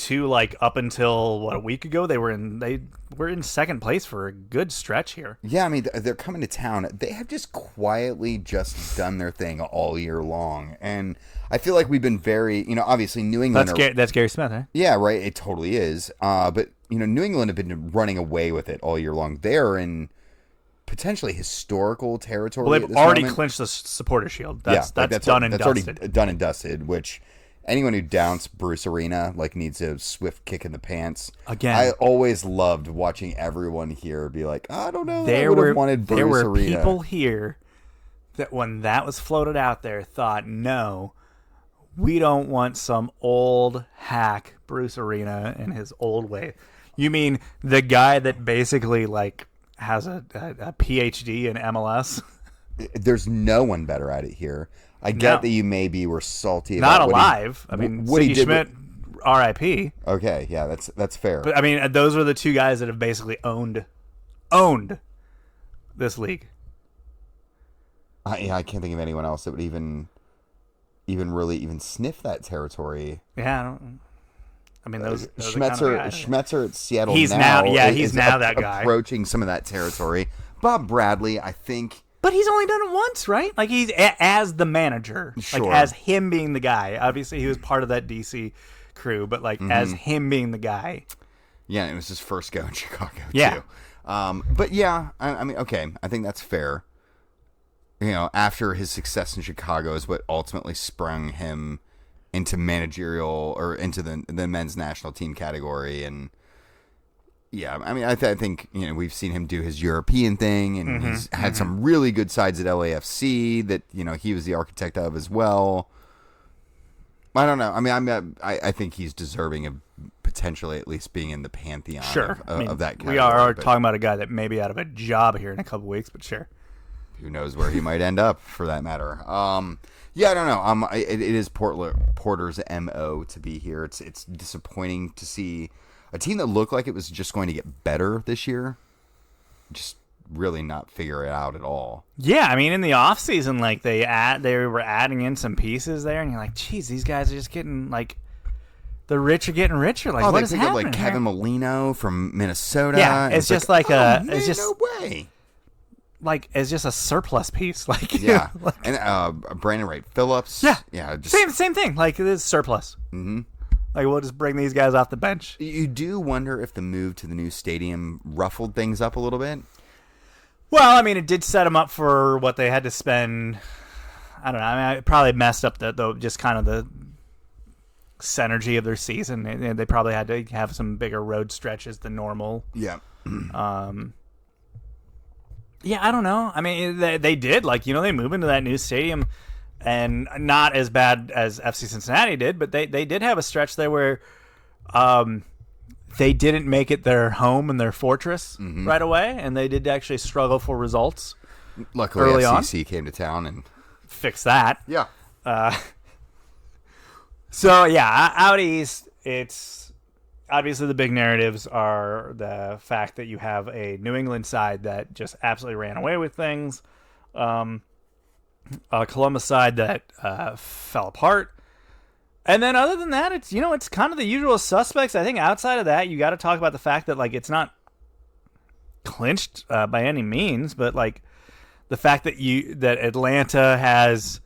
up until a week ago, they were in second place for a good stretch here. Yeah, I mean, they're coming to town. They have just quietly just done their thing all year long. And I feel like we've been very, obviously New England. That's Gary Smith, right? Yeah, right. It totally is. But, New England have been running away with it all year long. They're in potentially historical territory. Well, they've already clinched the Supporter Shield. That's done and dusted. Already done and dusted, which anyone who doubts Bruce Arena needs a swift kick in the pants. Again, I always loved watching everyone here be like, I don't know, there I would have wanted Bruce Arena. There were Arena. people here that when that was floated out there thought, no, we don't want some old hack Bruce Arena in his old way. You mean the guy that basically has a PhD in MLS? There's no one better at it here. I get that you maybe were salty about not alive. Siggy Schmidt, R.I.P. Okay, yeah, that's fair. But those are the two guys that have basically owned this league. I can't think of anyone else that would even really sniff that territory. Yeah, those Schmetzer at Seattle. He's now that guy approaching some of that territory. Bob Bradley, I think. But he's only done it once, right? He's as the manager, sure. As him being the guy. Obviously, he was part of that DC crew, but as him being the guy. Yeah, it was his first go in Chicago too. But yeah, okay, I think that's fair. After his success in Chicago is what ultimately sprung him into managerial or into the men's national team category. And yeah, I think we've seen him do his European thing, and he's had some really good sides at LAFC that he was the architect of as well. I don't know. I think he's deserving of potentially at least being in the pantheon of that category. We are talking about a guy that may be out of a job here in a couple weeks, but sure. Who knows where he might end up, for that matter. Yeah, I don't know. It is Porter's MO to be here. It's disappointing to see a team that looked like it was just going to get better this year, just really not figure it out at all. Yeah, in the offseason, they were adding in some pieces there, and you're like, geez, these guys are just getting the rich are getting richer. What is happening? Of Kevin Molino from Minnesota. Yeah, it's just no way. It's just a surplus piece. Yeah. And Brandon Wright Phillips. Yeah. Yeah. Just, same thing. It is surplus. Mm-hmm. We'll just bring these guys off the bench. You do wonder if the move to the new stadium ruffled things up a little bit. Well, it did set them up for what they had to spend. I don't know. It probably messed up just kind of the synergy of their season. They probably had to have some bigger road stretches than normal. Yeah. Yeah, I don't know. They did. They move into that new stadium, and not as bad as FC Cincinnati did, but they did have a stretch there where they didn't make it their home and their fortress right away, and they did actually struggle for results. Luckily, early FCC came to town and fixed that. Yeah. So, yeah, out east, it's... Obviously, the big narratives are the fact that you have a New England side that just absolutely ran away with things, a Columbus side that fell apart, and then other than that, it's kind of the usual suspects. I think outside of that, you got to talk about the fact that it's not clinched by any means, but the fact that Atlanta has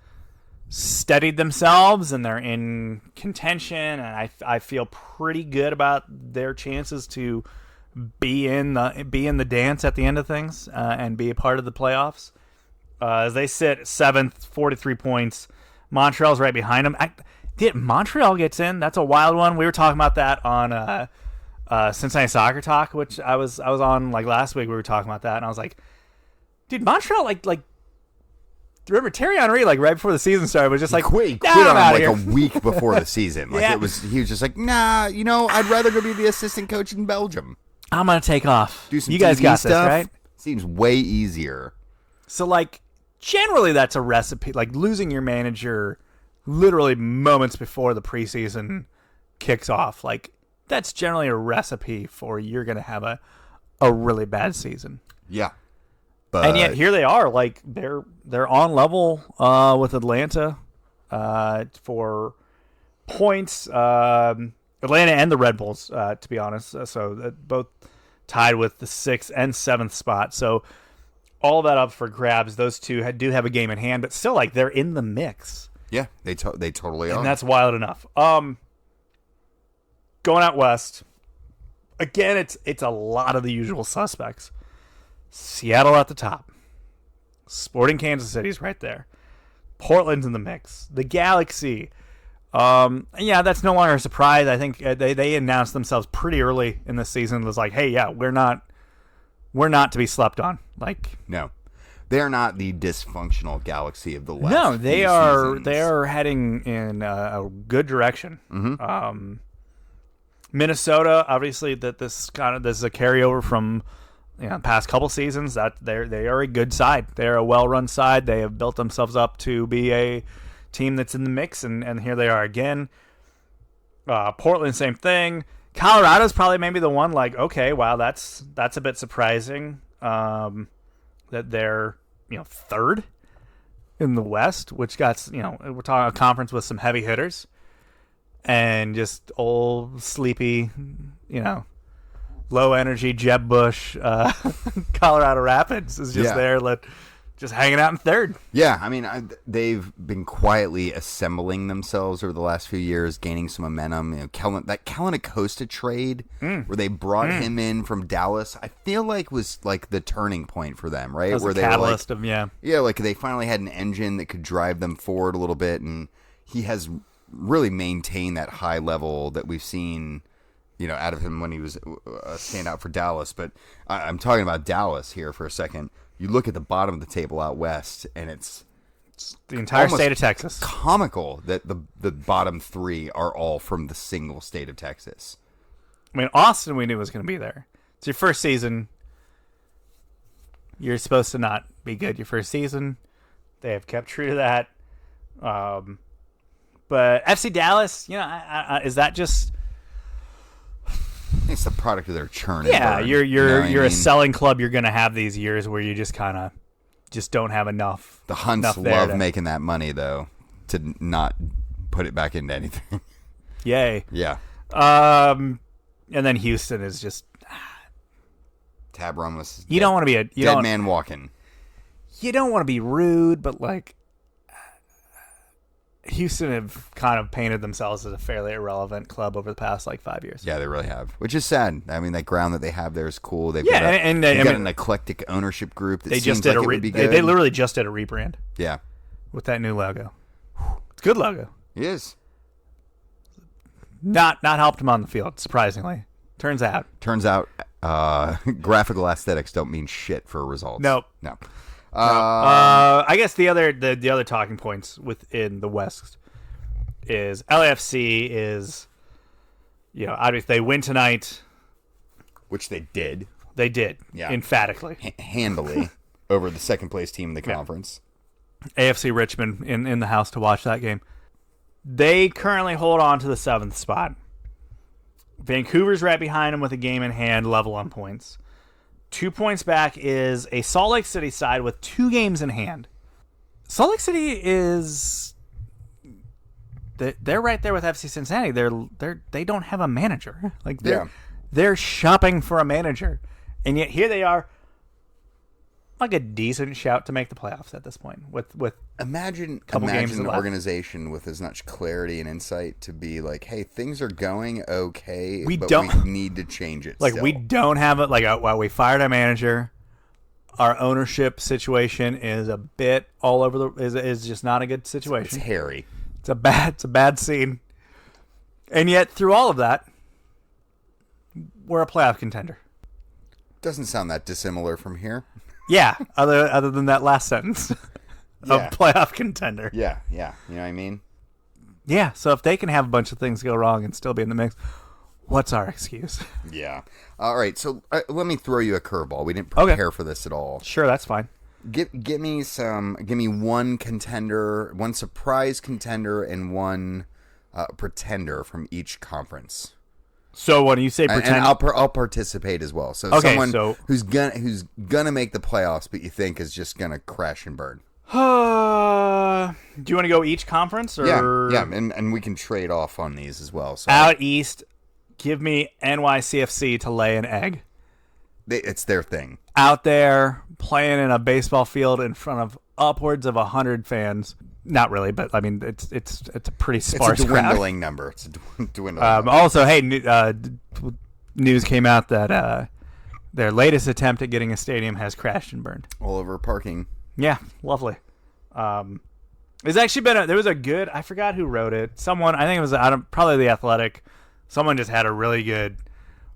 steadied themselves and they're in contention, and I feel pretty good about their chances to be in the dance at the end of things and be a part of the playoffs. As they sit 7th, 43 points. Montreal's right behind them. Montreal gets in. That's a wild one. We were talking about that on Cincinnati Soccer Talk, which I was on last week. We were talking about that, and I was like, dude, Montreal remember Terry Henry right before the season started was just quit on him a week before the season. He was just nah, I'd rather go be the assistant coach in Belgium. I'm gonna take off. Do some you guys TV got stuff. This, right? Seems way easier. So generally that's a recipe. Losing your manager literally moments before the preseason kicks off. That's generally a recipe for you're gonna have a really bad season. Yeah. And yet here they are, they're on level with Atlanta for points. Atlanta and the Red Bulls, to be honest. So both tied with the 6th and 7th spot. So all that up for grabs. Those two do have a game in hand, but still, they're in the mix. Yeah, they totally are. And that's wild enough. Going out west, again, it's a lot of the usual suspects. Seattle at the top. Sporting Kansas City's right there. Portland's in the mix. The Galaxy. Yeah, that's no longer a surprise. I think they announced themselves pretty early in the season. It was like, hey, yeah, we're not to be slept on. Like, no, they're not the dysfunctional Galaxy of the last. No, they are heading in a good direction. Mm-hmm. Minnesota, obviously, this is a carryover from past couple seasons. That they are a good side. They're a well-run side. They have built themselves up to be a team that's in the mix, and here they are again. Portland, same thing. Colorado's probably maybe the one, like, okay, wow, that's a bit surprising that they're third in the West, which got we're talking a conference with some heavy hitters, and just old sleepy low energy Jeb Bush Colorado Rapids is just there. Just hanging out in third. Yeah, I mean, they've been quietly assembling themselves over the last few years, gaining some momentum. That Kellen Acosta trade where they brought him in from Dallas, I feel like was like the turning point for them, right? Where they catalyst were of like they finally had an engine that could drive them forward a little bit, and he has really maintained that high level that we've seen. Out of him when he was a standout for Dallas. But I'm talking about Dallas here for a second. You look at the bottom of the table out west, and it's the entire state of Texas. Comical that the bottom three are all from the single state of Texas. I mean, Austin we knew was going to be there. It's your first season. You're supposed to not be good your first season. They have kept true to that. But FC Dallas, is that just... It's the product of their churn. Yeah, and burn, you're a selling club. You're going to have these years where you just kind of don't have enough. The Hunts love making that money though, to not put it back into anything. Yay. Yeah. And then Houston is just Tab Ramos. You don't want to be a dead man walking. You don't want to be rude, but like Houston have kind of painted themselves as a fairly irrelevant club over the past 5 years. Yeah, they really have, which is sad. I mean, that ground that they have there is cool. They've got an eclectic ownership group that would be good. They literally just did a rebrand. Yeah, with that new logo. It's a good logo. It is. Not helped him on the field, surprisingly. Turns out, graphical aesthetics don't mean shit for results. Nope. No. I guess the other talking points within the West is LAFC is, obviously they win tonight, which they did. They did, yeah, emphatically, handily over the second place team in the conference. AFC Richmond in the house to watch that game. They currently hold on to the 7th spot. Vancouver's right behind them with a game in hand, level on points. 2 points back is a Salt Lake City side with 2 games in hand. Salt Lake City is... They're right there with FC Cincinnati. They don't have a manager. They're shopping for a manager. And yet here they are, like a decent shout to make the playoffs at this point. Imagine an organization with as much clarity and insight to be like, hey, things are going okay, we need to change it. We don't have it. While we fired our manager, our ownership situation is a bit all over the. Is just not a good situation. It's hairy. It's a bad scene. And yet, through all of that, we're a playoff contender. Doesn't sound that dissimilar from here. Yeah, other than that last sentence. A playoff contender. Yeah. You know what I mean? Yeah, so if they can have a bunch of things go wrong and still be in the mix, what's our excuse? Yeah. All right, so let me throw you a curveball. We didn't prepare for this at all. Sure, that's fine. Give me one contender, one surprise contender, and one pretender from each conference. So when you say pretend, and I'll participate as well. So someone who's gonna make the playoffs, but you think is just gonna crash and burn. Do you want to go each conference? Or? Yeah, and we can trade off on these as well. So out east, give me NYCFC to lay an egg. It's their thing. Out there playing in a baseball field in front of upwards of 100 fans. Not really, but I mean, it's a pretty sparse crowd. It's a dwindling number. It's a dwindling number. Also, hey, news came out that their latest attempt at getting a stadium has crashed and burned. All over parking. Yeah, lovely. There's actually been there was a good, I forgot who wrote it. Someone, I think it was probably The Athletic. Someone just had a really good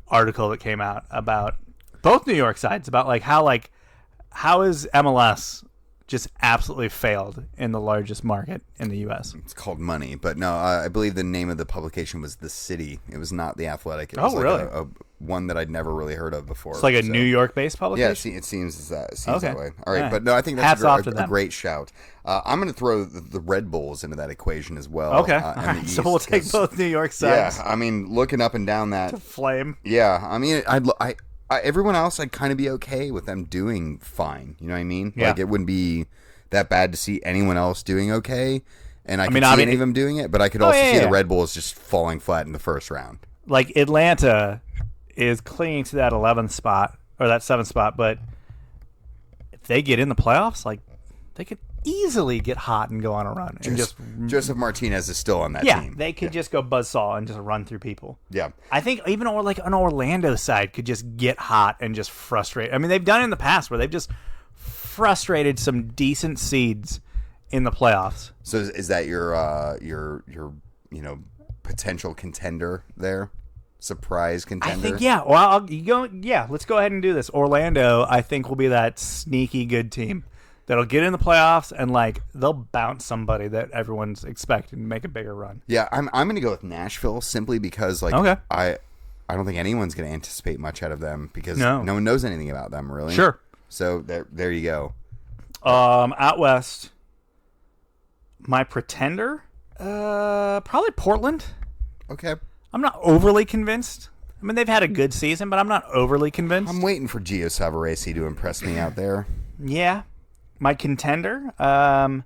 article that came out about both New York sides, about how is MLS just absolutely failed in the largest market in the U.S. It's called Money, but no, I believe the name of the publication was The City. It was not The Athletic. It was really? a one that I'd never really heard of before. It's like a New York-based publication? Yeah, it seems that Okay. way. All right, Yeah. but no, I think that's a them. great shout. I'm going to throw the Red Bulls into that equation as well. Okay, in all the right. So East, we'll take 'cause- both New York sides. Yeah, I mean, looking up and down that. Flame. Yeah, I mean, I everyone else, I'd kind of be okay with them doing fine. You know what I mean? Yeah. Like, it wouldn't be that bad to see anyone else doing okay, and I could mean, see I mean, any of them doing it, but I could also see yeah. the Red Bulls just falling flat in the first round. Like, Atlanta is clinging to that 11th spot, or that 7th spot, but if they get in the playoffs, like, they could easily get hot and go on a run. And Joseph Martinez is still on that yeah, team. they could just go buzzsaw and just run through people. Yeah. I think even like an Orlando side could just get hot and just frustrate. I mean, they've done it in the past where they've just frustrated some decent seeds in the playoffs. So is that your potential contender there? Surprise contender? I think, yeah. Well, let's go ahead and do this. Orlando, I think, will be that sneaky good team that'll get in the playoffs and, like, they'll bounce somebody that everyone's expecting to make a bigger run. Yeah, I'm going to go with Nashville simply because, like, okay. I don't think anyone's going to anticipate much out of them because no one knows anything about them, really. Sure. So there you go. Out west, my pretender, probably Portland. Okay. I'm not overly convinced. I mean, they've had a good season, but I'm not overly convinced. I'm waiting for Gio Savarese to impress me out there. Yeah. My contender, again,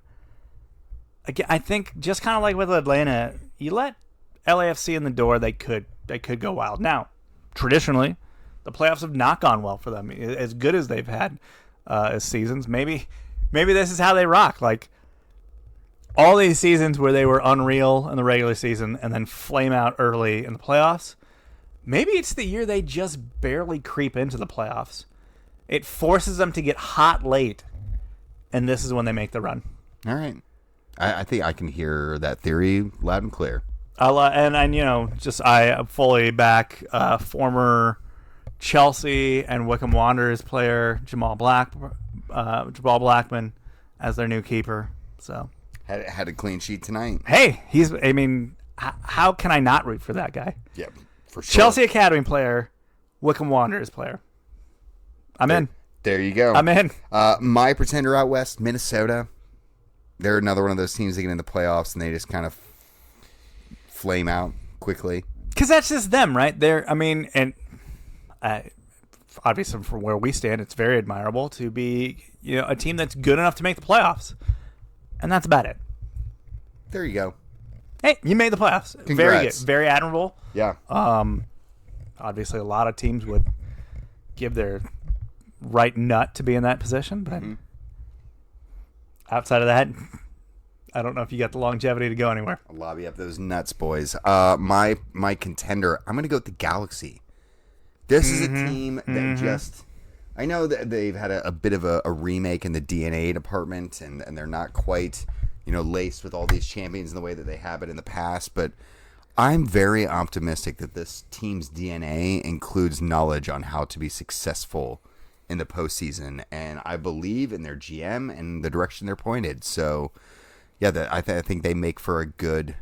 I think just kind of like with Atlanta, you let LAFC in the door, they could go wild. Now, traditionally, the playoffs have not gone well for them. As good as they've had as seasons, maybe this is how they rock. Like, all these seasons where they were unreal in the regular season and then flame out early in the playoffs, maybe it's the year they just barely creep into the playoffs. It forces them to get hot late, and this is when they make the run. All right. I think I can hear that theory loud and clear. I fully back former Chelsea and Wycombe Wanderers player Jamal Blackman as their new keeper. So had a clean sheet tonight. Hey, how can I not root for that guy? Yeah, for sure. Chelsea Academy player, Wycombe Wanderers player. I'm in. There you go. I'm in. My pretender out west, Minnesota. They're another one of those teams that get in the playoffs and they just kind of flame out quickly. Because that's just them, right? Obviously from where we stand, it's very admirable to be a team that's good enough to make the playoffs. And that's about it. There you go. Hey, you made the playoffs. Congrats. Very good. Very admirable. Yeah. Obviously, a lot of teams would give their right nut to be in that position. But outside of that, I don't know if you got the longevity to go anywhere. I'll lobby up those nuts, boys. My contender, I'm going to go with the Galaxy. This is a team that just... I know that they've had a bit of a remake in the DNA department, and they're not quite, laced with all these champions in the way that they have it in the past, but I'm very optimistic that this team's DNA includes knowledge on how to be successful in the postseason, and I believe in their GM and the direction they're pointed. So, yeah, I think they make for a good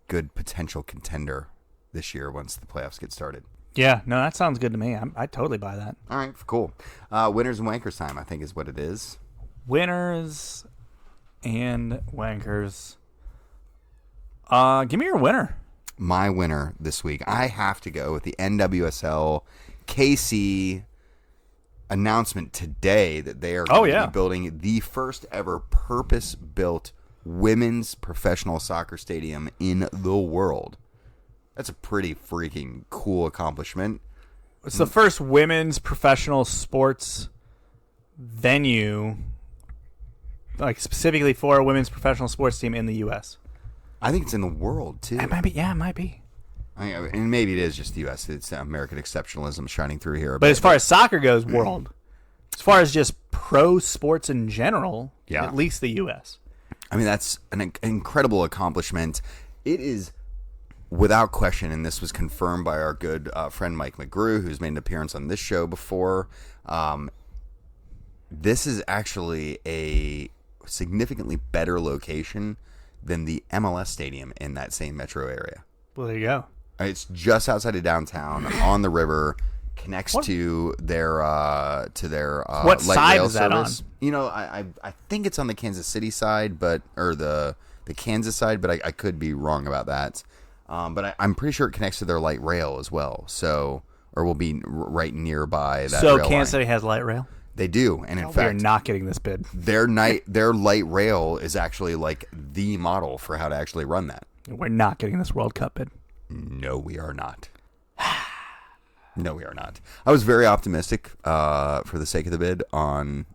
potential contender this year once the playoffs get started. Yeah, no, that sounds good to me. I totally buy that. All right, cool. Winners and wankers time, I think, is what it is. Winners and wankers. Give me your winner. My winner this week, I have to go with the NWSL KC announcement today that they are going to be building the first ever purpose-built women's professional soccer stadium in the world. That's a pretty freaking cool accomplishment. It's the first women's professional sports venue, like specifically for a women's professional sports team in the U.S. I think it's in the world, too. It might be. Yeah, it might be. And maybe it is just the U.S. It's American exceptionalism shining through here. But as far as soccer goes, world. As far as just pro sports in general, at least the U.S. I mean, that's an incredible accomplishment. It is, without question, and this was confirmed by our good friend Mike McGrew, who's made an appearance on this show before. This is actually a significantly better location than the MLS stadium in that same metro area. Well, there you go. It's just outside of downtown, on the river, connects to their what light side rail is that service. on? You know, I think it's on the Kansas City side, or the Kansas side, but I could be wrong about that. But I'm pretty sure it connects to their light rail as well. So, or will be right nearby that. So rail Kansas line. City has light rail. They do, and in We are fact, not getting this bid. their light rail is actually like the model for how to actually run that. We're not getting this World Cup bid. No, we are not. No, we are not. I was very optimistic for the sake of the bid on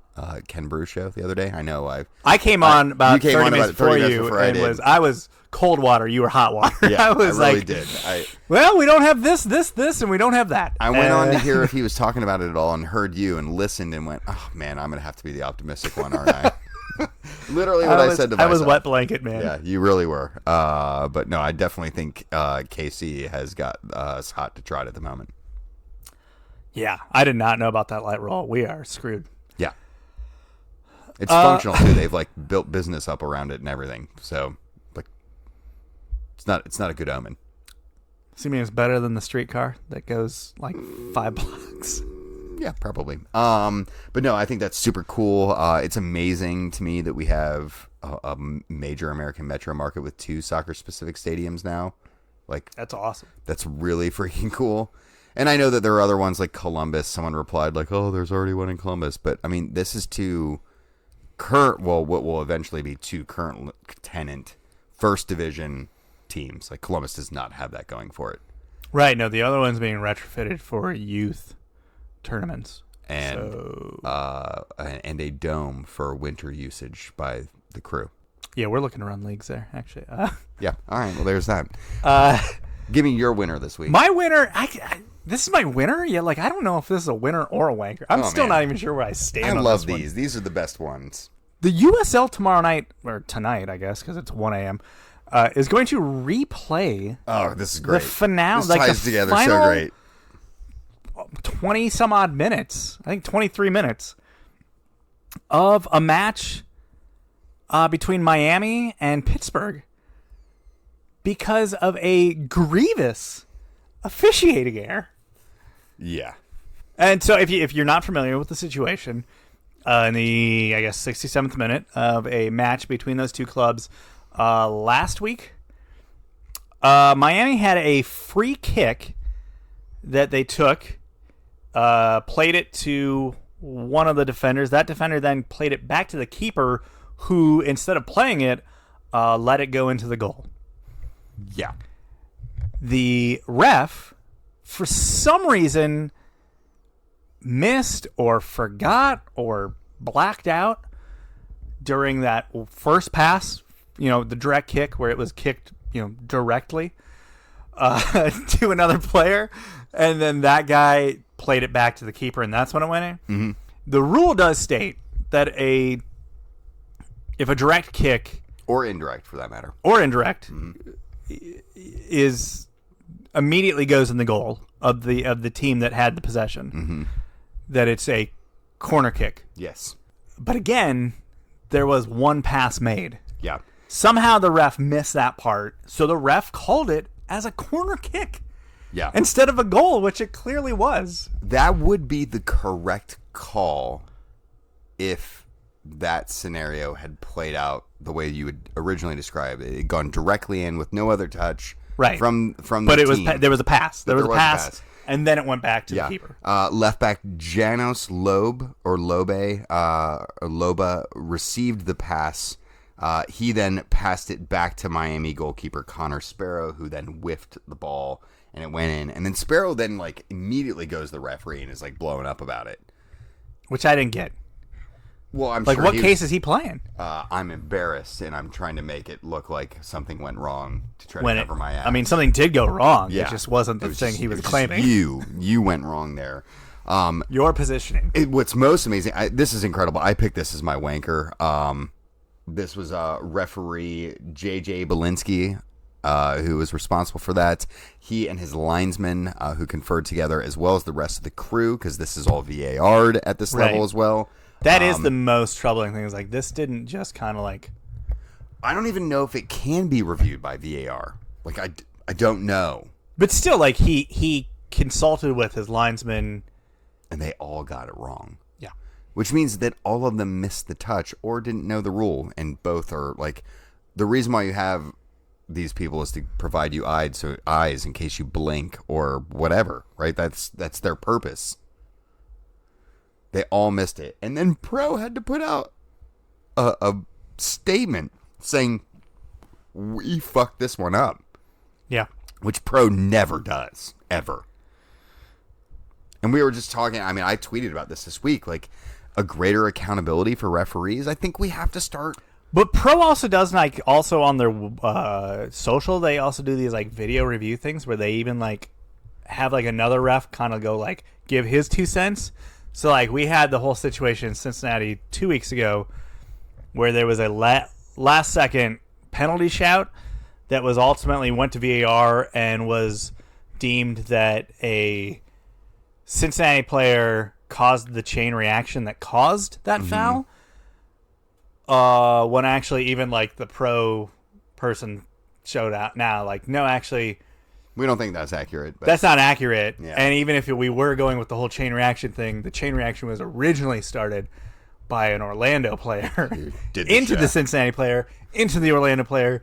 Ken Brew's show the other day. I know I came on about you came 30 on minutes about 30 before minutes you, before I and did. I was cold water. You were hot water. Yeah, I was really like, did. well, we don't have this, and we don't have that. I went on to hear if he was talking about it at all, and heard you and listened and went, oh man, I'm gonna have to be the optimistic one, aren't I? Literally what I said to myself. I was wet blanket, man. Yeah, you really were. But no, I definitely think KC has got us hot to trot at the moment. Yeah, I did not know about that light roll. We are screwed. Yeah. It's functional too. They've like built business up around it and everything. So like it's not a good omen. So you mean it's better than the streetcar that goes like 5 blocks? Yeah, probably. But no, I think that's super cool. It's amazing to me that we have a major American metro market with 2 soccer-specific stadiums now. Like That's awesome. That's really freaking cool. And I know that there are other ones like Columbus. Someone replied like, "Oh, there's already one in Columbus." But I mean, this is 2 current. Well, what will eventually be 2 current tenant first division teams. Like Columbus does not have that going for it. Right. No, the other one's being retrofitted for youth tournaments, and and a dome for winter usage by the crew. Yeah, we're looking to run leagues there, actually. Yeah. All right. Well, there's that. Give me your winner this week. My winner. This is my winner. Yeah, like I don't know if this is a winner or a wanker. I'm still not even sure where I stand. I on love this these. one. These are the best ones. The USL tomorrow night, or tonight, I guess, because it's 1 a.m. Is going to replay. Oh, this is great. The finale, this like ties the together final so great. 20 some odd minutes. I think 23 minutes of a match between Miami and Pittsburgh because of a grievous officiating error. Yeah. And so if you're not familiar with the situation, in the, I guess, 67th minute of a match between those 2 clubs last week, Miami had a free kick that they took, played it to one of the defenders. That defender then played it back to the keeper, who, instead of playing it, let it go into the goal. Yeah. The ref, for some reason, missed or forgot or blacked out during that first pass, the direct kick where it was kicked, directly to another player. And then that guy played it back to the keeper, and that's when it went in. Mm-hmm. The rule does state that if a direct kick, or indirect for that matter, or indirect, is immediately goes in the goal of the team that had the possession, that it's a corner kick. Yes. But again, there was one pass made. Yeah. Somehow the ref missed that part, so the ref called it as a corner kick. Yeah. Instead of a goal, which it clearly was. That would be the correct call if that scenario had played out the way you would originally describe it. It had gone directly in with no other touch. Right. From but the team. there was a pass. There was a pass. pass. And then it went back to the keeper. Left back Janos Loba received the pass. He then passed it back to Miami goalkeeper Connor Sparrow, who then whiffed the ball and it went in. And then Sparrow then immediately goes to the referee and is blowing up about it, which I didn't get. Well, I'm sure. What case is he playing? I'm embarrassed, and I'm trying to make it look like something went wrong to try to cover my ass. I mean, something did go wrong. Yeah. It just wasn't the thing he was claiming. You went wrong there. Your positioning. What's most amazing, this is incredible. I picked this as my wanker. This was referee J.J. Belinsky, who was responsible for that. He and his linesmen who conferred together, as well as the rest of the crew, because this is all VAR'd at this level as well. That is the most troubling thing. Is like this didn't just kind of like. I don't even know if it can be reviewed by VAR. Like I don't know. But still, like he consulted with his linesmen, and they all got it wrong. Yeah, which means that all of them missed the touch or didn't know the rule, and both are like the reason why you have these people is to provide you eyes in case you blink or whatever, right? That's their purpose. They all missed it, and then Pro had to put out a statement saying we fucked this one up. Yeah, which Pro never does ever. And we were just talking. I mean, I tweeted about this week, like a greater accountability for referees. I think we have to start. But Pro also does, like, also on their social, they also do these, like, video review things where they even, like, have, like, another ref kind of go, like, give his 2 cents. So, like, we had the whole situation in Cincinnati 2 weeks ago where there was a last-second penalty shout that was ultimately went to VAR and was deemed that a Cincinnati player caused the chain reaction that caused that foul. When actually even like the Pro person showed out now, like, no, actually we don't think that's accurate. But that's not accurate. Yeah. And even if we were going with the whole chain reaction thing, the chain reaction was originally started by an Orlando player into the Cincinnati player, into the Orlando player,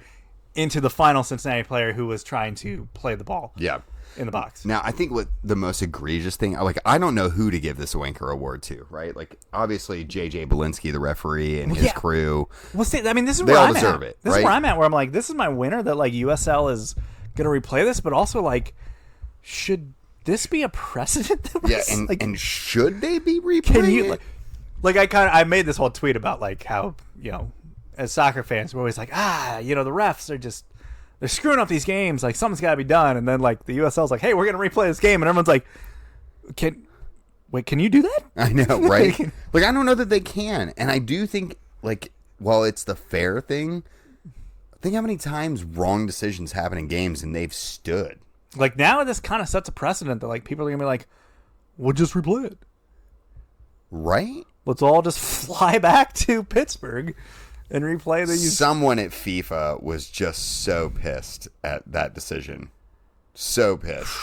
into the final Cincinnati player who was trying to play the ball. Yeah. In the box. Now, I think what the most egregious thing, like, I don't know who to give this Wanker Award to, right? Like, obviously, J.J. Belinsky, the referee, and his crew. Well, see, I mean, this is they where all I'm deserve at. it, This right? is where I'm at, where I'm like, this is my winner that, like, USL is going to replay this, but also, like, should this be a precedent? That and should they be replaying it? Like, I made this whole tweet about, like, how, you know, as soccer fans, we're always like, you know, the refs are just... They're screwing up these games. Like, something's got to be done. And then, like, the USL's like, hey, we're going to replay this game. And everyone's like, can you do that? I know, right? Like, I don't know that they can. And I do think, like, while it's the fair thing, think how many times wrong decisions happen in games and they've stood. Like, now this kind of sets a precedent that, like, people are going to be like, we'll just replay it. Right? Let's all just fly back to Pittsburgh and replay the... Someone at FIFA was just so pissed at that decision. So pissed.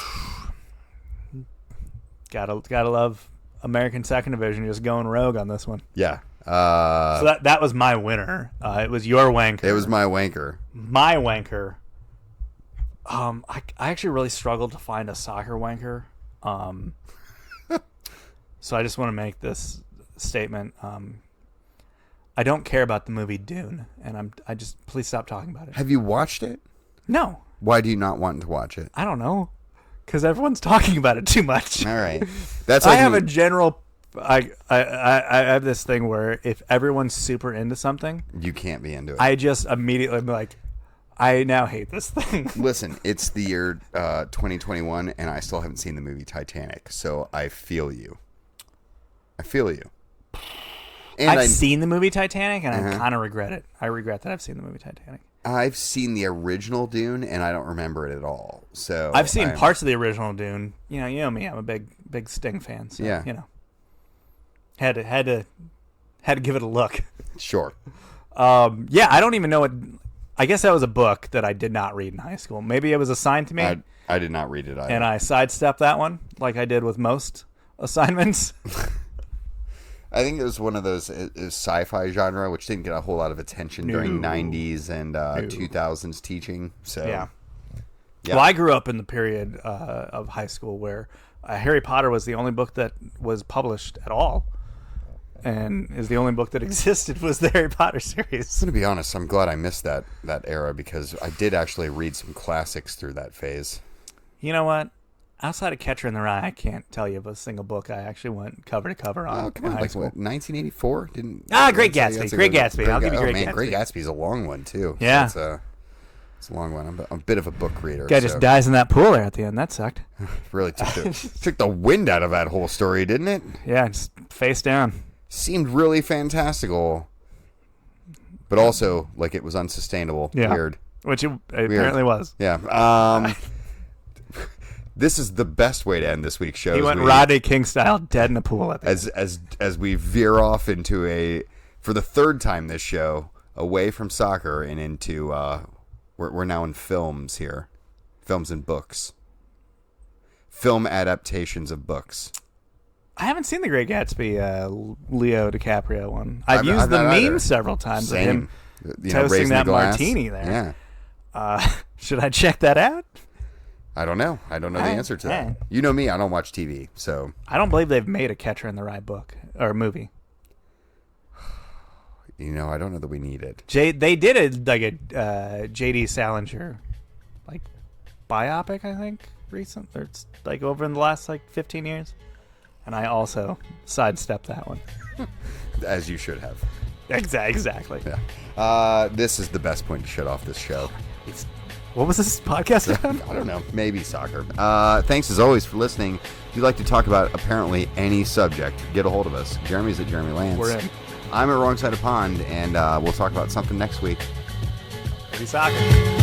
Gotta love American Second Division just going rogue on this one. Yeah. So that was my winner. It was your wanker. It was my wanker. My wanker. I actually really struggled to find a soccer wanker. So I just want to make this statement. I don't care about the movie Dune, and I just please stop talking about it. Have you watched it? No. Why do you not want to watch it? I don't know, because everyone's talking about it too much. All right, that's. Like I have a general. I have this thing where if everyone's super into something, you can't be into it. I just immediately am like, I now hate this thing. Listen, it's the year 2021, and I still haven't seen the movie Titanic, so I feel you. And I've seen the movie Titanic, and I kind of regret it. I regret that I've seen the movie Titanic. I've seen the original Dune, and I don't remember it at all. So I've seen parts of the original Dune. You know me. I'm a big Sting fan. So, yeah. You know, had to give it a look. Sure. Yeah, I don't even know what. I guess that was a book that I did not read in high school. Maybe it was assigned to me. I did not read it either. And I sidestepped that one, like I did with most assignments. I think it was one of those sci-fi genre, which didn't get a whole lot of attention during 90s and 2000s teaching. So, yeah. Well, I grew up in the period of high school where Harry Potter was the only book that was published at all, and is the only book that existed was the Harry Potter series. I'm going to be honest, I'm glad I missed that era because I did actually read some classics through that phase. You know what? Outside of Catcher in the Rye, I can't tell you of a single book I actually went cover to cover on. Oh, come on, like what, 1984? Great Gatsby. Great Gatsby. I'll give you Great Gatsby. Great Gatsby's a long one too. Yeah, so it's a long one. I'm a bit of a book reader. Guy just dies in that pool there at the end. That sucked. Really took the wind out of that whole story, didn't it? Yeah, just face down. Seemed really fantastical. but also like it was unsustainable. Yeah. Weird. Which it apparently was. Yeah. This is the best way to end this week's show. He went Rodney King style, dead in a pool at the end. As we veer off into for the third time this show, away from soccer and into we're now in films here, films and books, film adaptations of books. I haven't seen The Great Gatsby, Leo DiCaprio one. I've used the meme several times of him toasting that martini there. Yeah. Should I check that out? I don't know. I don't know the answer to that. You know me. I don't watch TV, so I don't believe they've made a Catcher in the Rye book or movie. I don't know that we need it. They did a J.D. Salinger biopic, I think, recent, or it's over in the last 15 years, and I also sidestepped that one. As you should have. Exactly. Yeah. This is the best point to shut off this show. What was this podcast about? I don't know. Maybe soccer. Thanks as always for listening. If you'd like to talk about apparently any subject, get a hold of us. Jeremy's at Jeremy Lance. We're in. I'm at Wrong Side of Pond, and we'll talk about something next week. Maybe soccer.